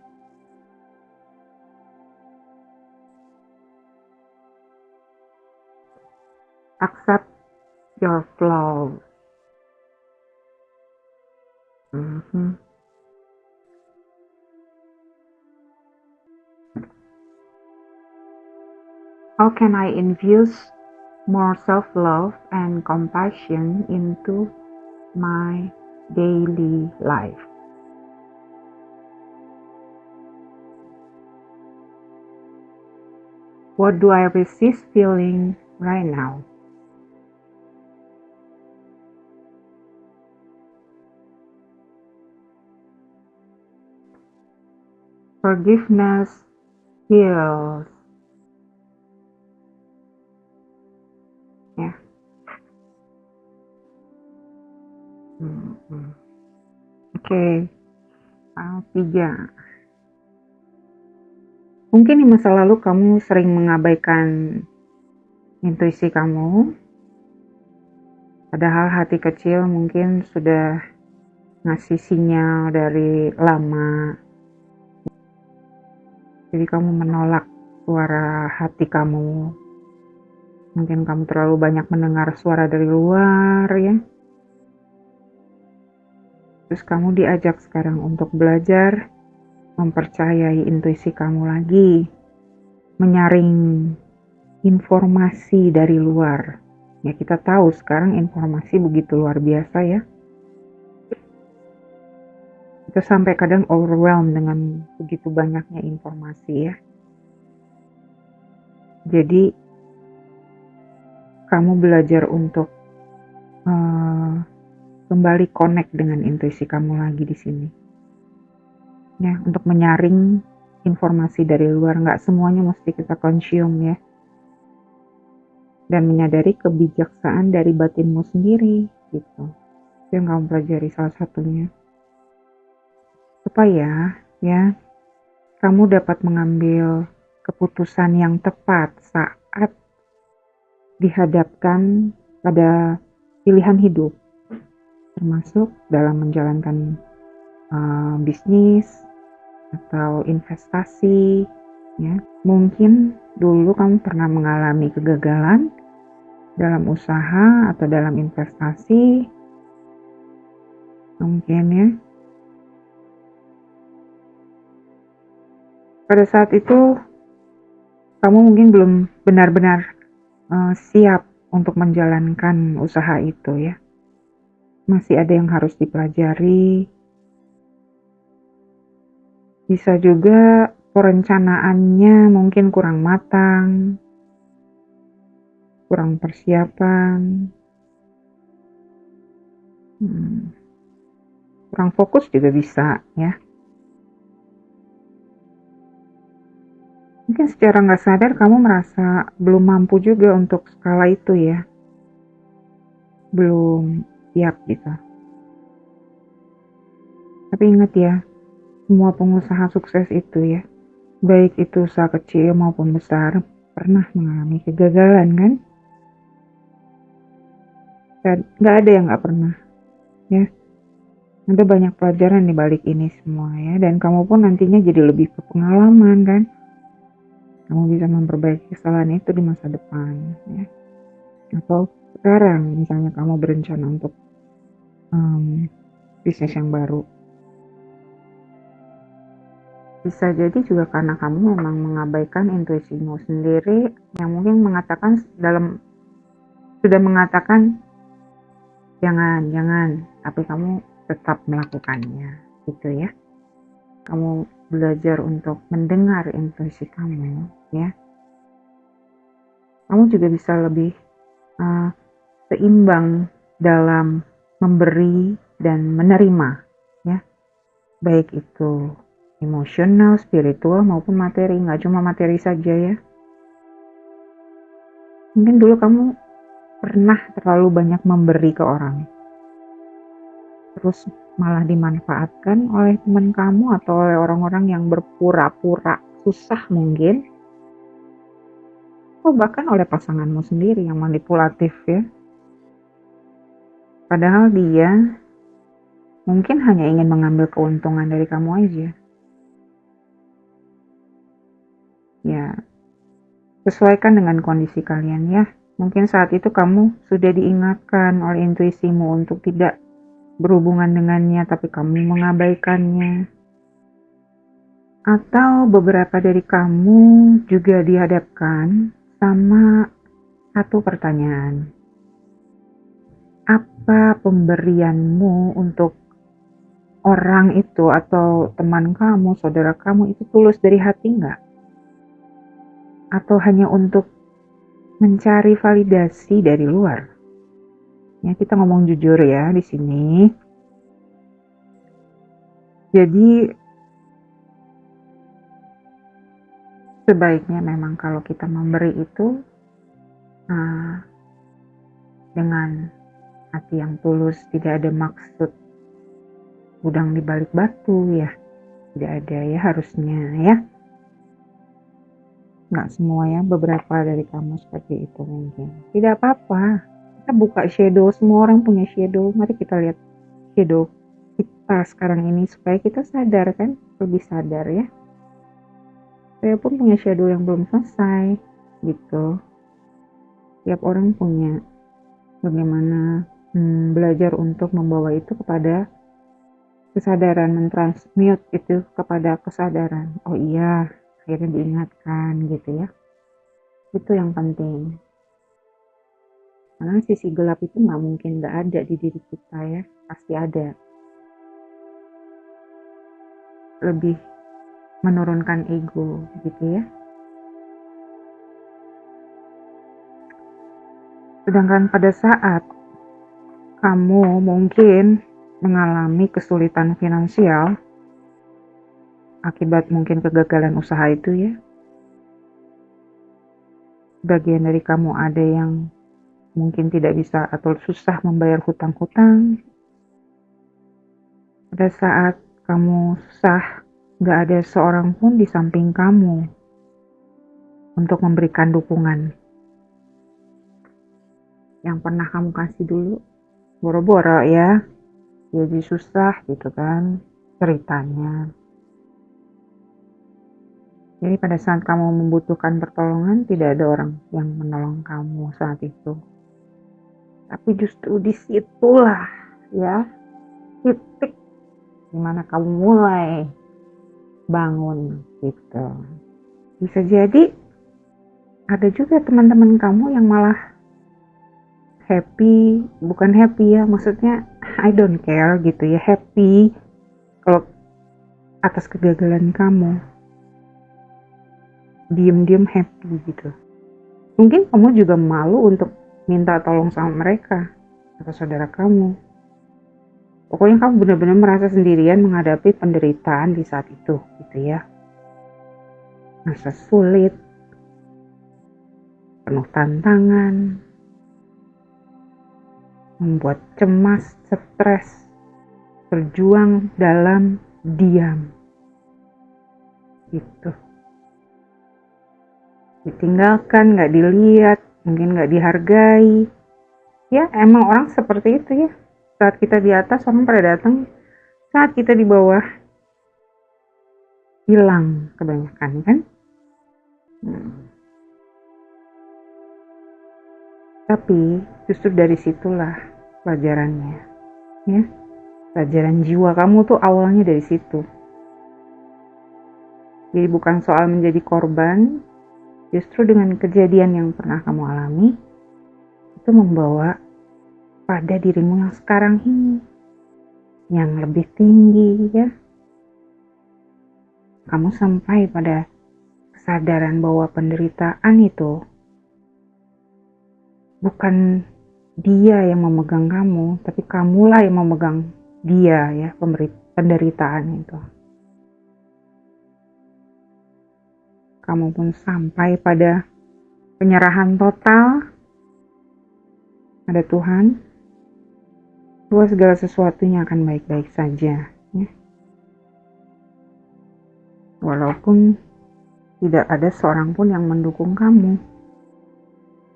Accept your flaws. How can I infuse more self-love and compassion into my daily life? What do I resist feeling right now? Forgiveness heals. Ya. Oke. 3. Mungkin di masa lalu kamu sering mengabaikan intuisi kamu, padahal hati kecil mungkin sudah ngasih sinyal dari lama. Jadi kamu menolak suara hati kamu. Mungkin kamu terlalu banyak mendengar suara dari luar ya. Terus kamu diajak sekarang untuk belajar mempercayai intuisi kamu lagi, menyaring informasi dari luar. Ya kita tahu sekarang informasi begitu luar biasa ya. Kita sampai kadang overwhelmed dengan begitu banyaknya informasi ya. Jadi kamu belajar untuk kembali connect dengan intuisi kamu lagi di sini. Ya, untuk menyaring informasi dari luar, nggak semuanya mesti kita consume ya. Dan menyadari kebijaksanaan dari batinmu sendiri gitu. Itu yang kamu pelajari salah satunya. Supaya ya kamu dapat mengambil keputusan yang tepat saat dihadapkan pada pilihan hidup, termasuk dalam menjalankan bisnis atau investasi ya. Mungkin dulu kamu pernah mengalami kegagalan dalam usaha atau dalam investasi mungkin ya. Pada saat itu kamu mungkin belum benar-benar siap untuk menjalankan usaha itu ya. Masih ada yang harus dipelajari. Bisa juga perencanaannya mungkin kurang matang, kurang persiapan, kurang fokus juga bisa ya. Mungkin secara nggak sadar kamu merasa belum mampu juga untuk skala itu ya. Belum siap gitu. Tapi ingat ya, semua pengusaha sukses itu ya, baik itu usaha kecil maupun besar, pernah mengalami kegagalan kan? Dan nggak ada yang nggak pernah ya. Ada banyak pelajaran di balik ini semua ya, dan kamu pun nantinya jadi lebih berpengalaman kan? Kamu bisa memperbaiki kesalahan itu di masa depan ya. Atau sekarang misalnya kamu berencana untuk bisnis yang baru. Bisa jadi juga karena kamu memang mengabaikan intuisimu sendiri yang mungkin sudah mengatakan jangan, tapi kamu tetap melakukannya gitu ya. Kamu belajar untuk mendengar intuisi kamu ya. Kamu juga bisa lebih seimbang dalam memberi dan menerima ya. Baik itu emosional, spiritual maupun materi, nggak cuma materi saja ya. Mungkin dulu kamu pernah terlalu banyak memberi ke orang, terus malah dimanfaatkan oleh teman kamu atau oleh orang-orang yang berpura-pura susah mungkin, atau bahkan oleh pasanganmu sendiri yang manipulatif ya. Padahal dia mungkin hanya ingin mengambil keuntungan dari kamu aja. Ya, sesuaikan dengan kondisi kalian ya. Mungkin saat itu kamu sudah diingatkan oleh intuisimu untuk tidak berhubungan dengannya, tapi kamu mengabaikannya. Atau beberapa dari kamu juga dihadapkan sama satu pertanyaan. Apa pemberianmu untuk orang itu atau teman kamu, saudara kamu itu tulus dari hati nggak? atau hanya untuk mencari validasi dari luar? Ya, kita ngomong jujur ya di sini. Jadi sebaiknya memang kalau kita memberi itu dengan hati yang tulus, tidak ada maksud udang di balik batu ya. Tidak ada ya harusnya ya. Nggak semua ya, beberapa dari kamu seperti itu mungkin. Tidak apa-apa. Kita buka shadow, semua orang punya shadow. Mari kita lihat shadow kita sekarang ini supaya kita sadar kan, lebih sadar ya. Saya pun punya shadow yang belum selesai gitu. Tiap orang punya. Bagaimana belajar untuk membawa itu kepada kesadaran, mentransmute itu kepada kesadaran. Oh iya, akhirnya diingatkan gitu ya. Itu yang penting. Karena sisi gelap itu nggak mungkin nggak ada di diri kita ya, pasti ada. Lebih menurunkan ego gitu ya. Sedangkan pada saat kamu mungkin mengalami kesulitan finansial akibat mungkin kegagalan usaha itu ya, bagian dari kamu ada yang mungkin tidak bisa atau susah membayar hutang-hutang. Pada saat kamu susah, gak ada seorang pun di samping kamu untuk memberikan dukungan. Yang pernah kamu kasih dulu, boro-boro ya, jadi susah gitu kan ceritanya. Jadi pada saat kamu membutuhkan pertolongan, tidak ada orang yang menolong kamu saat itu. Tapi justru disitulah ya titik dimana kamu mulai bangun gitu. Bisa jadi ada juga teman-teman kamu yang malah happy, bukan happy ya, maksudnya I don't care gitu ya, happy kalau atas kegagalan kamu, diem-diem happy gitu. Mungkin kamu juga malu untuk minta tolong sama mereka atau saudara kamu. Pokoknya kamu benar-benar merasa sendirian menghadapi penderitaan di saat itu gitu ya. Masa sulit, penuh tantangan, membuat cemas, stres, berjuang dalam diam gitu. Ditinggalkan, gak dilihat, mungkin gak dihargai. Ya emang orang seperti itu ya. Saat kita di atas orang pada datang, saat kita di bawah hilang kebanyakan kan. Tapi justru dari situlah pelajarannya ya. Pelajaran jiwa kamu tuh awalnya dari situ. Jadi bukan soal menjadi korban, justru dengan kejadian yang pernah kamu alami itu membawa pada dirimu yang sekarang ini yang lebih tinggi ya. Kamu sampai pada kesadaran bahwa penderitaan itu bukan dia yang memegang kamu, tapi kamulah yang memegang dia ya, penderitaan itu. Kamu pun sampai pada penyerahan total pada Tuhan, bahwa segala sesuatunya akan baik-baik saja ya. Walaupun tidak ada seorang pun yang mendukung kamu,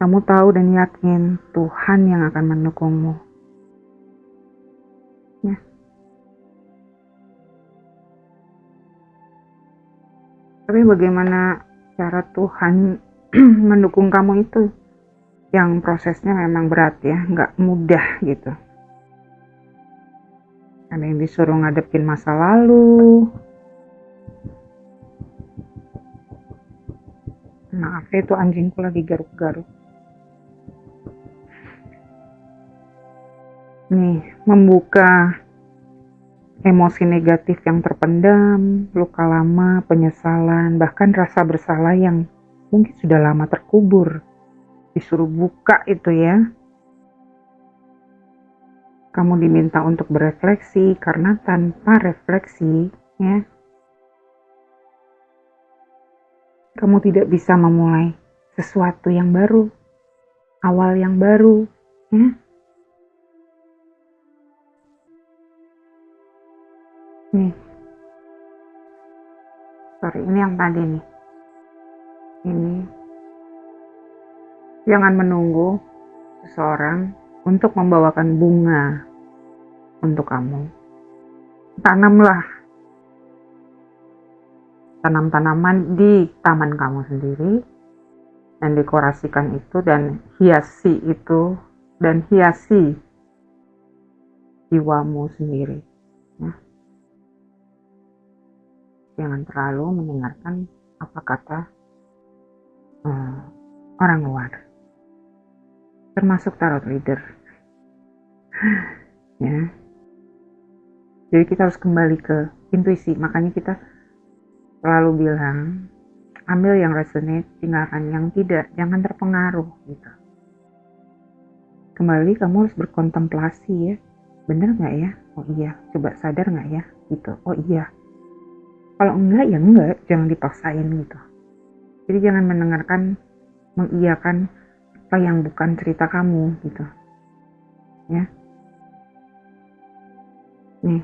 kamu tahu dan yakin Tuhan yang akan mendukungmu ya. Tapi bagaimana cara Tuhan mendukung kamu itu yang prosesnya memang berat ya, nggak mudah gitu. Ada yang disuruh ngadepin masa lalu. Maaf ya, itu anjingku lagi garuk-garuk. Nih, membuka emosi negatif yang terpendam, luka lama, penyesalan, bahkan rasa bersalah yang mungkin sudah lama terkubur. Disuruh buka itu ya. Kamu diminta untuk berefleksi, karena tanpa refleksi ya, kamu tidak bisa memulai sesuatu yang baru, awal yang baru ya. Nih, sorry, ini yang tadi nih. Ini, jangan menunggu seseorang untuk membawakan bunga untuk kamu. Tanamlah tanam-tanaman di taman kamu sendiri, dan dekorasikan itu, dan hiasi itu, dan hiasi jiwamu sendiri ya. Jangan terlalu mendengarkan apa kata orang luar, termasuk tarot reader ya. Jadi kita harus kembali ke intuisi. Makanya kita selalu bilang, ambil yang resonate, tinggalkan yang tidak. Jangan terpengaruh gitu. Kembali kamu harus berkontemplasi ya. Bener gak ya? Oh iya. Coba sadar gak ya? Gitu. Oh iya. Kalau enggak ya enggak. Jangan dipaksain gitu. Jadi jangan mengiyakan apa yang bukan cerita kamu gitu ya. Nih,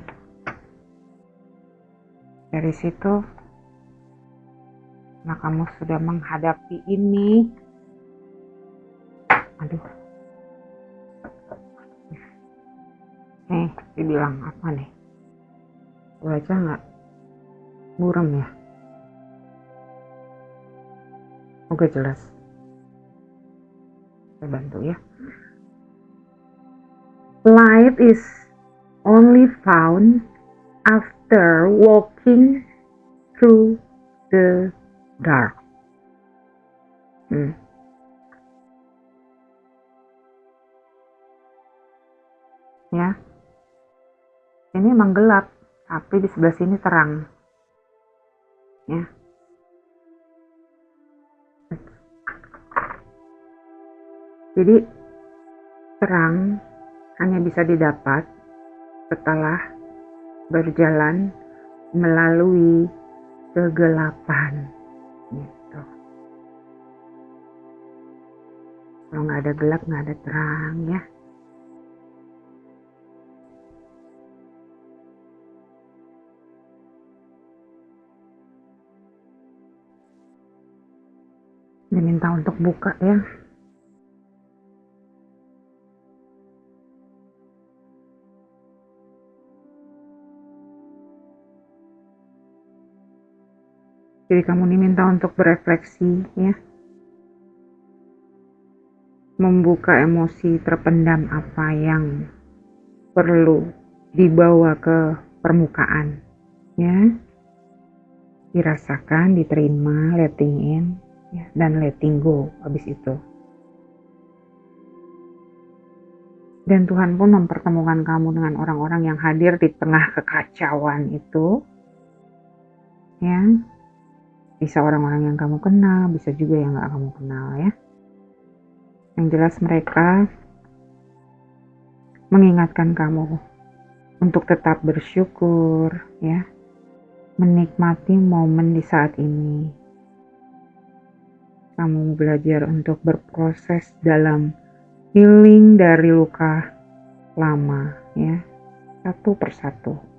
dari situ, nah kamu sudah menghadapi ini. Aduh, nih dibilang apa nih? Baca nggak? Buram ya? Oke, jelas. Saya bantu ya. Light is only found after walking through the dark. Ya, ini emang gelap, tapi di sebelah sini terang. Ya. Jadi terang hanya bisa didapat setelah berjalan melalui kegelapan gitu. Kalau nggak ada gelap, nggak ada terang ya. Diminta untuk buka ya. Jadi kamu diminta untuk berefleksi ya. Membuka emosi terpendam apa yang perlu dibawa ke permukaan ya. Dirasakan, diterima, letting in ya, dan letting go habis itu. Dan Tuhan pun mempertemukan kamu dengan orang-orang yang hadir di tengah kekacauan itu ya. Bisa orang-orang yang kamu kenal, bisa juga yang gak kamu kenal ya. Yang jelas mereka mengingatkan kamu untuk tetap bersyukur ya. Menikmati momen di saat ini. Kamu belajar untuk berproses dalam healing dari luka lama ya, satu persatu.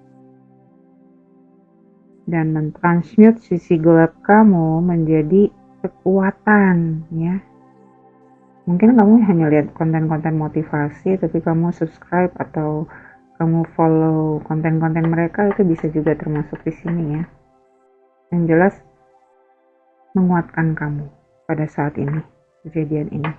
Dan mentransmute sisi gelap kamu menjadi kekuatan ya. Mungkin kamu hanya lihat konten-konten motivasi, tapi kamu subscribe atau kamu follow konten-konten mereka, itu bisa juga termasuk di sini ya. Yang jelas menguatkan kamu pada saat ini, kejadian ini.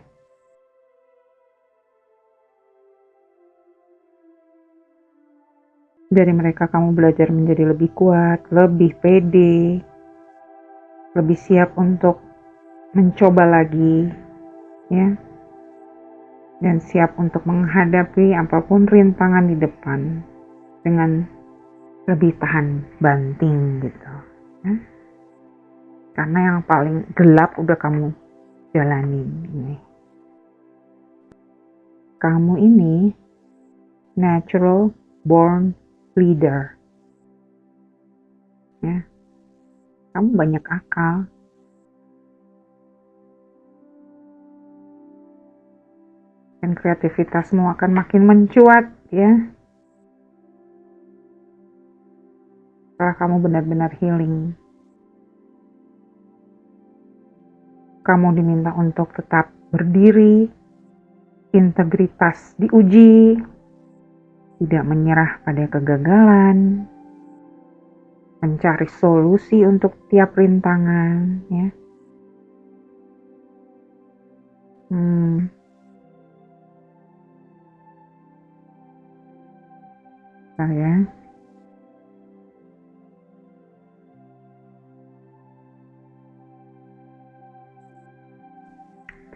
Dari mereka kamu belajar menjadi lebih kuat, lebih pede, lebih siap untuk mencoba lagi ya, dan siap untuk menghadapi apapun rintangan di depan dengan lebih tahan banting gitu ya. karena yang paling gelap udah kamu jalanin ini. Kamu ini natural born leader. Ya. Kamu banyak akal. Dan kreativitasmu akan makin mencuat ya. Setelah kamu benar-benar healing. Kamu diminta untuk tetap berdiri, integritas diuji, tidak menyerah pada kegagalan, mencari solusi untuk tiap rintangan, ya. Ya.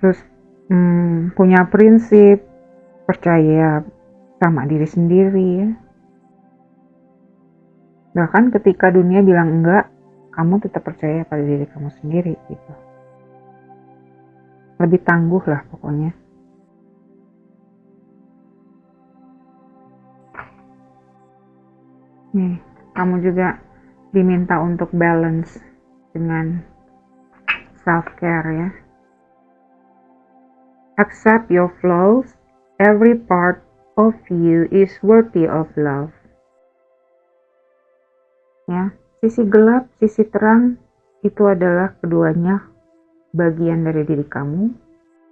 Terus punya prinsip, percaya sama diri sendiri ya. Bahkan ketika dunia bilang enggak, kamu tetap percaya pada diri kamu sendiri gitu. Lebih tangguh lah pokoknya. Nih, kamu juga diminta untuk balance dengan self-care ya. Accept your flaws. Every part of you is worthy of love. Ya, sisi gelap, sisi terang itu adalah keduanya bagian dari diri kamu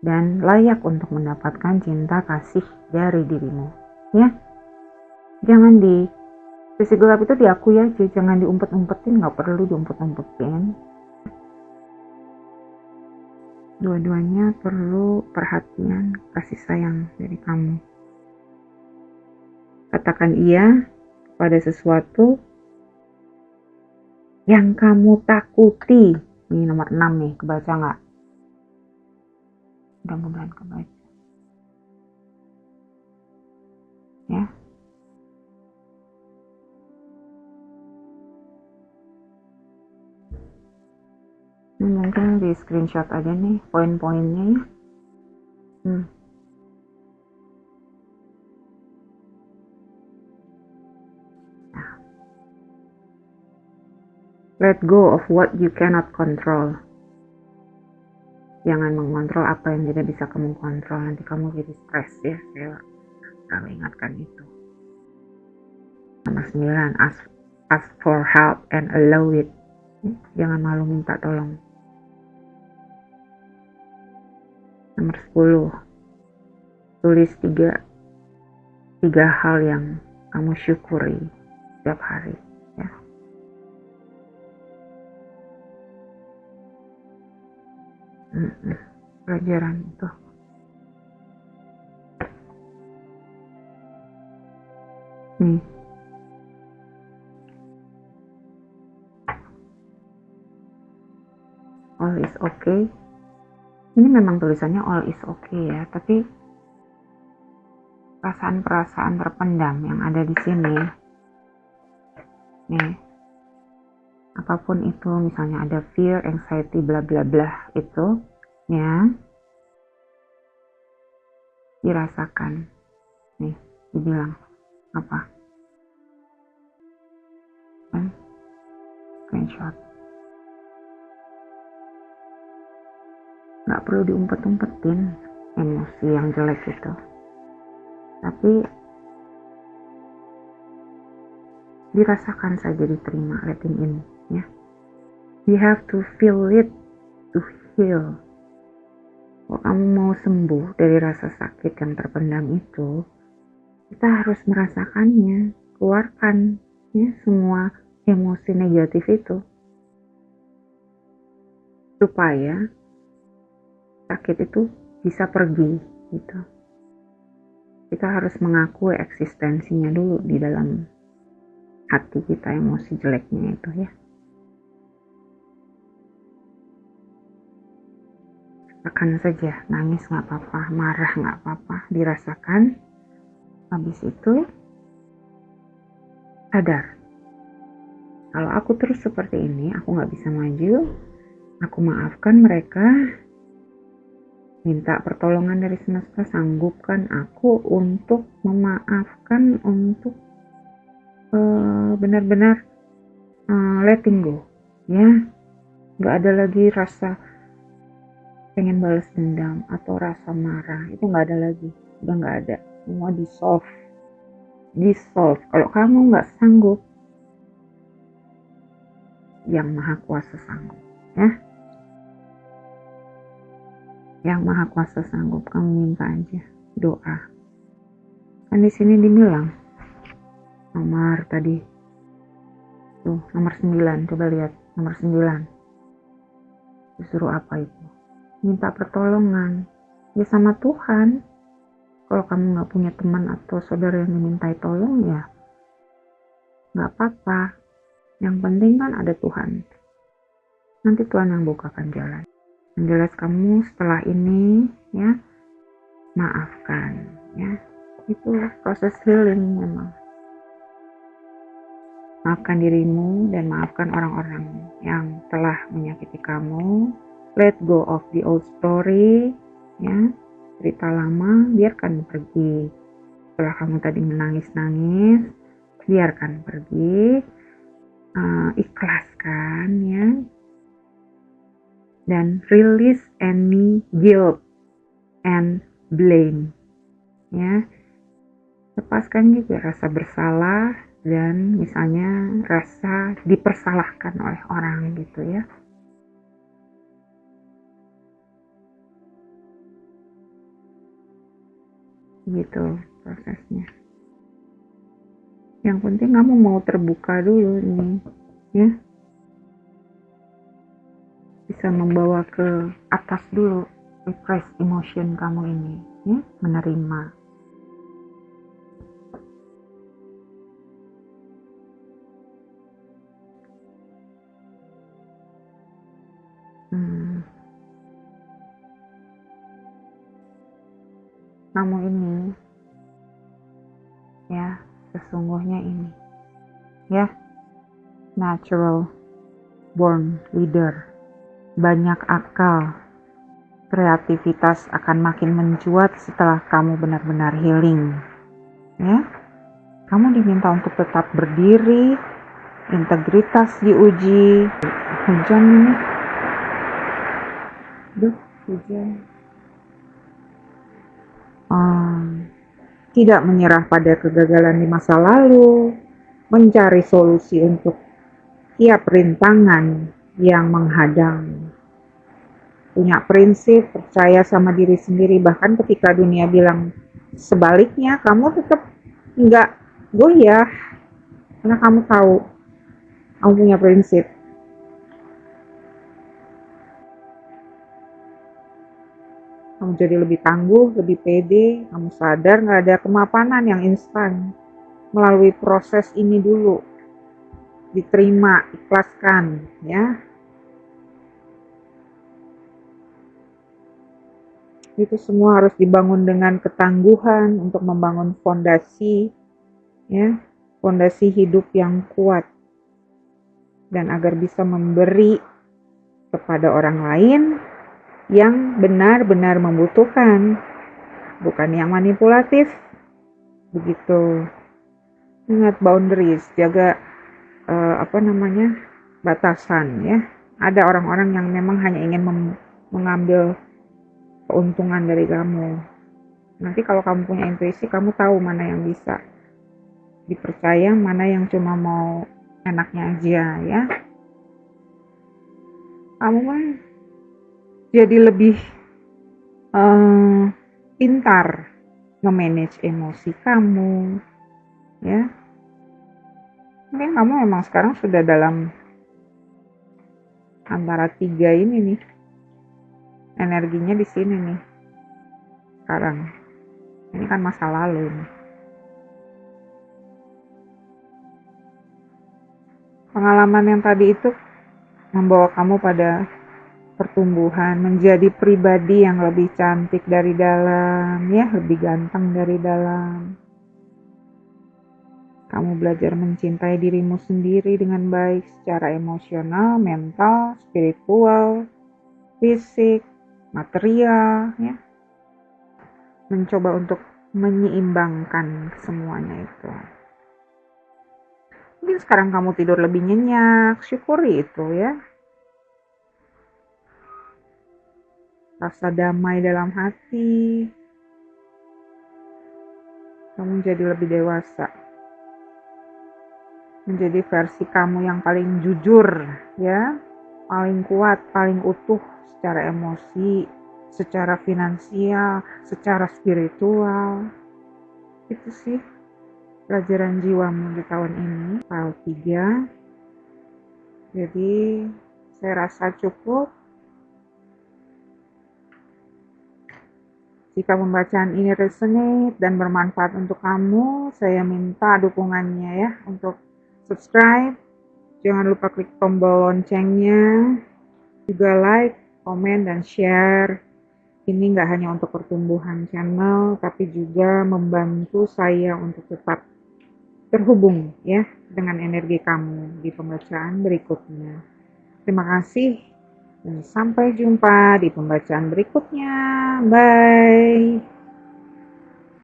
dan layak untuk mendapatkan cinta kasih dari dirimu. Ya, jangan sisi gelap itu diakui aja, jangan diumpet-umpetin, nggak perlu diumpet-umpetin. Dua-duanya perlu perhatian, kasih sayang dari kamu. Katakan iya pada sesuatu yang kamu takuti. Ini nomor 6 nih, kebaca nggak? Mudah-mudahan kebaca. Ya. Ini mungkin di screenshot aja nih poin-poinnya ya. Let go of what you cannot control. Jangan mengontrol apa yang tidak bisa kamu kontrol. Nanti kamu jadi stres ya. Saya selalu ingatkan itu. Nomor 9, ask for help and allow it. Jangan malu minta tolong. Nomor 10, tulis 3 hal yang kamu syukuri setiap hari ya. Pelajaran itu. Nih. All is okay. Ini memang tulisannya all is okay ya, tapi perasaan-perasaan terpendam yang ada di sini, nih, apapun itu, misalnya ada fear, anxiety, bla bla bla itu, ya, dirasakan, nih, dibilang apa? Screenshot. Nggak perlu diumpet-umpetin emosi yang jelek itu. Tapi dirasakan saja, diterima, letting in ya. You have to feel it to heal. Kalau kamu mau sembuh dari rasa sakit yang terpendam itu, kita harus merasakannya, keluarkan ya semua emosi negatif itu supaya sakit itu bisa pergi gitu. Kita harus mengakui eksistensinya dulu di dalam hati kita, emosi jeleknya itu ya. Rasakan saja, nangis gak apa-apa, marah gak apa-apa, dirasakan. Habis itu sadar, kalau aku terus seperti ini, aku gak bisa maju, Aku maafkan mereka, minta pertolongan dari semesta, sanggupkan aku untuk memaafkan, untuk benar-benar letting go, ya. Nggak ada lagi rasa pengen balas dendam atau rasa marah, itu nggak ada lagi, udah nggak ada, semua dissolve. Kalau kamu nggak sanggup, yang maha kuasa sanggup, ya. Yang maha kuasa sanggup, kamu minta aja, doa. Kan di sini dibilang nomor tadi tuh, nomor 9, coba lihat nomor 9 disuruh apa itu, minta pertolongan ya sama Tuhan. Kalau kamu nggak punya teman atau saudara yang dimintai tolong, ya nggak apa-apa, yang penting kan ada Tuhan, nanti Tuhan yang bukakan jalan. Yang jelas kamu setelah ini, ya, maafkan, ya. Itu proses healing memang. Maafkan dirimu dan maafkan orang-orang yang telah menyakiti kamu. Let go of the old story, ya. Cerita lama biarkan pergi. Setelah kamu tadi menangis-nangis, biarkan pergi. Ikhlaskan, ya. Dan release any guilt and blame, ya. Lepaskan juga rasa bersalah dan misalnya rasa dipersalahkan oleh orang gitu, ya. Gitu prosesnya. Yang penting kamu mau terbuka dulu nih, ya. Bisa membawa ke atas dulu repressed emotion kamu ini, ya, menerima. Kamu ini, ya, sesungguhnya ini, ya, natural born leader, banyak akal, kreativitas akan makin mencuat setelah kamu benar-benar healing, ya. Kamu diminta untuk tetap berdiri, integritas diuji. Hujan ini, hujan. Tidak menyerah pada kegagalan di masa lalu, mencari solusi untuk tiap rintangan yang menghadang. Punya prinsip, percaya sama diri sendiri, bahkan ketika dunia bilang sebaliknya, kamu tetap nggak goyah, karena kamu tahu, kamu punya prinsip. Kamu jadi lebih tangguh, lebih pede, kamu sadar nggak ada kemapanan yang instan. Melalui proses ini dulu, diterima, ikhlaskan, ya. Itu semua harus dibangun dengan ketangguhan untuk membangun fondasi, ya, fondasi hidup yang kuat, dan agar bisa memberi kepada orang lain yang benar-benar membutuhkan, bukan yang manipulatif. Begitu. Ingat boundaries, jaga batasan, ya. Ada orang-orang yang memang hanya ingin mengambil keuntungan dari kamu. Nanti kalau kamu punya intuisi, kamu tahu mana yang bisa dipercaya, mana yang cuma mau enaknya aja, ya. Kamu kan jadi lebih pintar memanage emosi kamu, ya. Mungkin kamu memang sekarang sudah dalam antara 3 ini nih, energinya di sini nih sekarang. Ini kan masa lalu nih. Pengalaman yang tadi itu membawa kamu pada pertumbuhan, menjadi pribadi yang lebih cantik dari dalam, ya, lebih ganteng dari dalam. Kamu belajar mencintai dirimu sendiri dengan baik secara emosional, mental, spiritual, fisik, material, ya. Mencoba untuk menyeimbangkan semuanya itu. Mungkin sekarang kamu tidur lebih nyenyak, syukuri itu ya. Rasa damai dalam hati, kamu jadi lebih dewasa. Menjadi versi kamu yang paling jujur ya, paling kuat, paling utuh secara emosi, secara finansial, secara spiritual. Itu sih pelajaran jiwamu di tahun ini, file 3. Jadi saya rasa cukup. Jika pembacaan ini resonate dan bermanfaat untuk kamu, saya minta dukungannya ya untuk subscribe. Jangan lupa klik tombol loncengnya, juga like, komen, dan share. Ini nggak hanya untuk pertumbuhan channel, tapi juga membantu saya untuk tetap terhubung ya dengan energi kamu di pembacaan berikutnya. Terima kasih dan sampai jumpa di pembacaan berikutnya. Bye.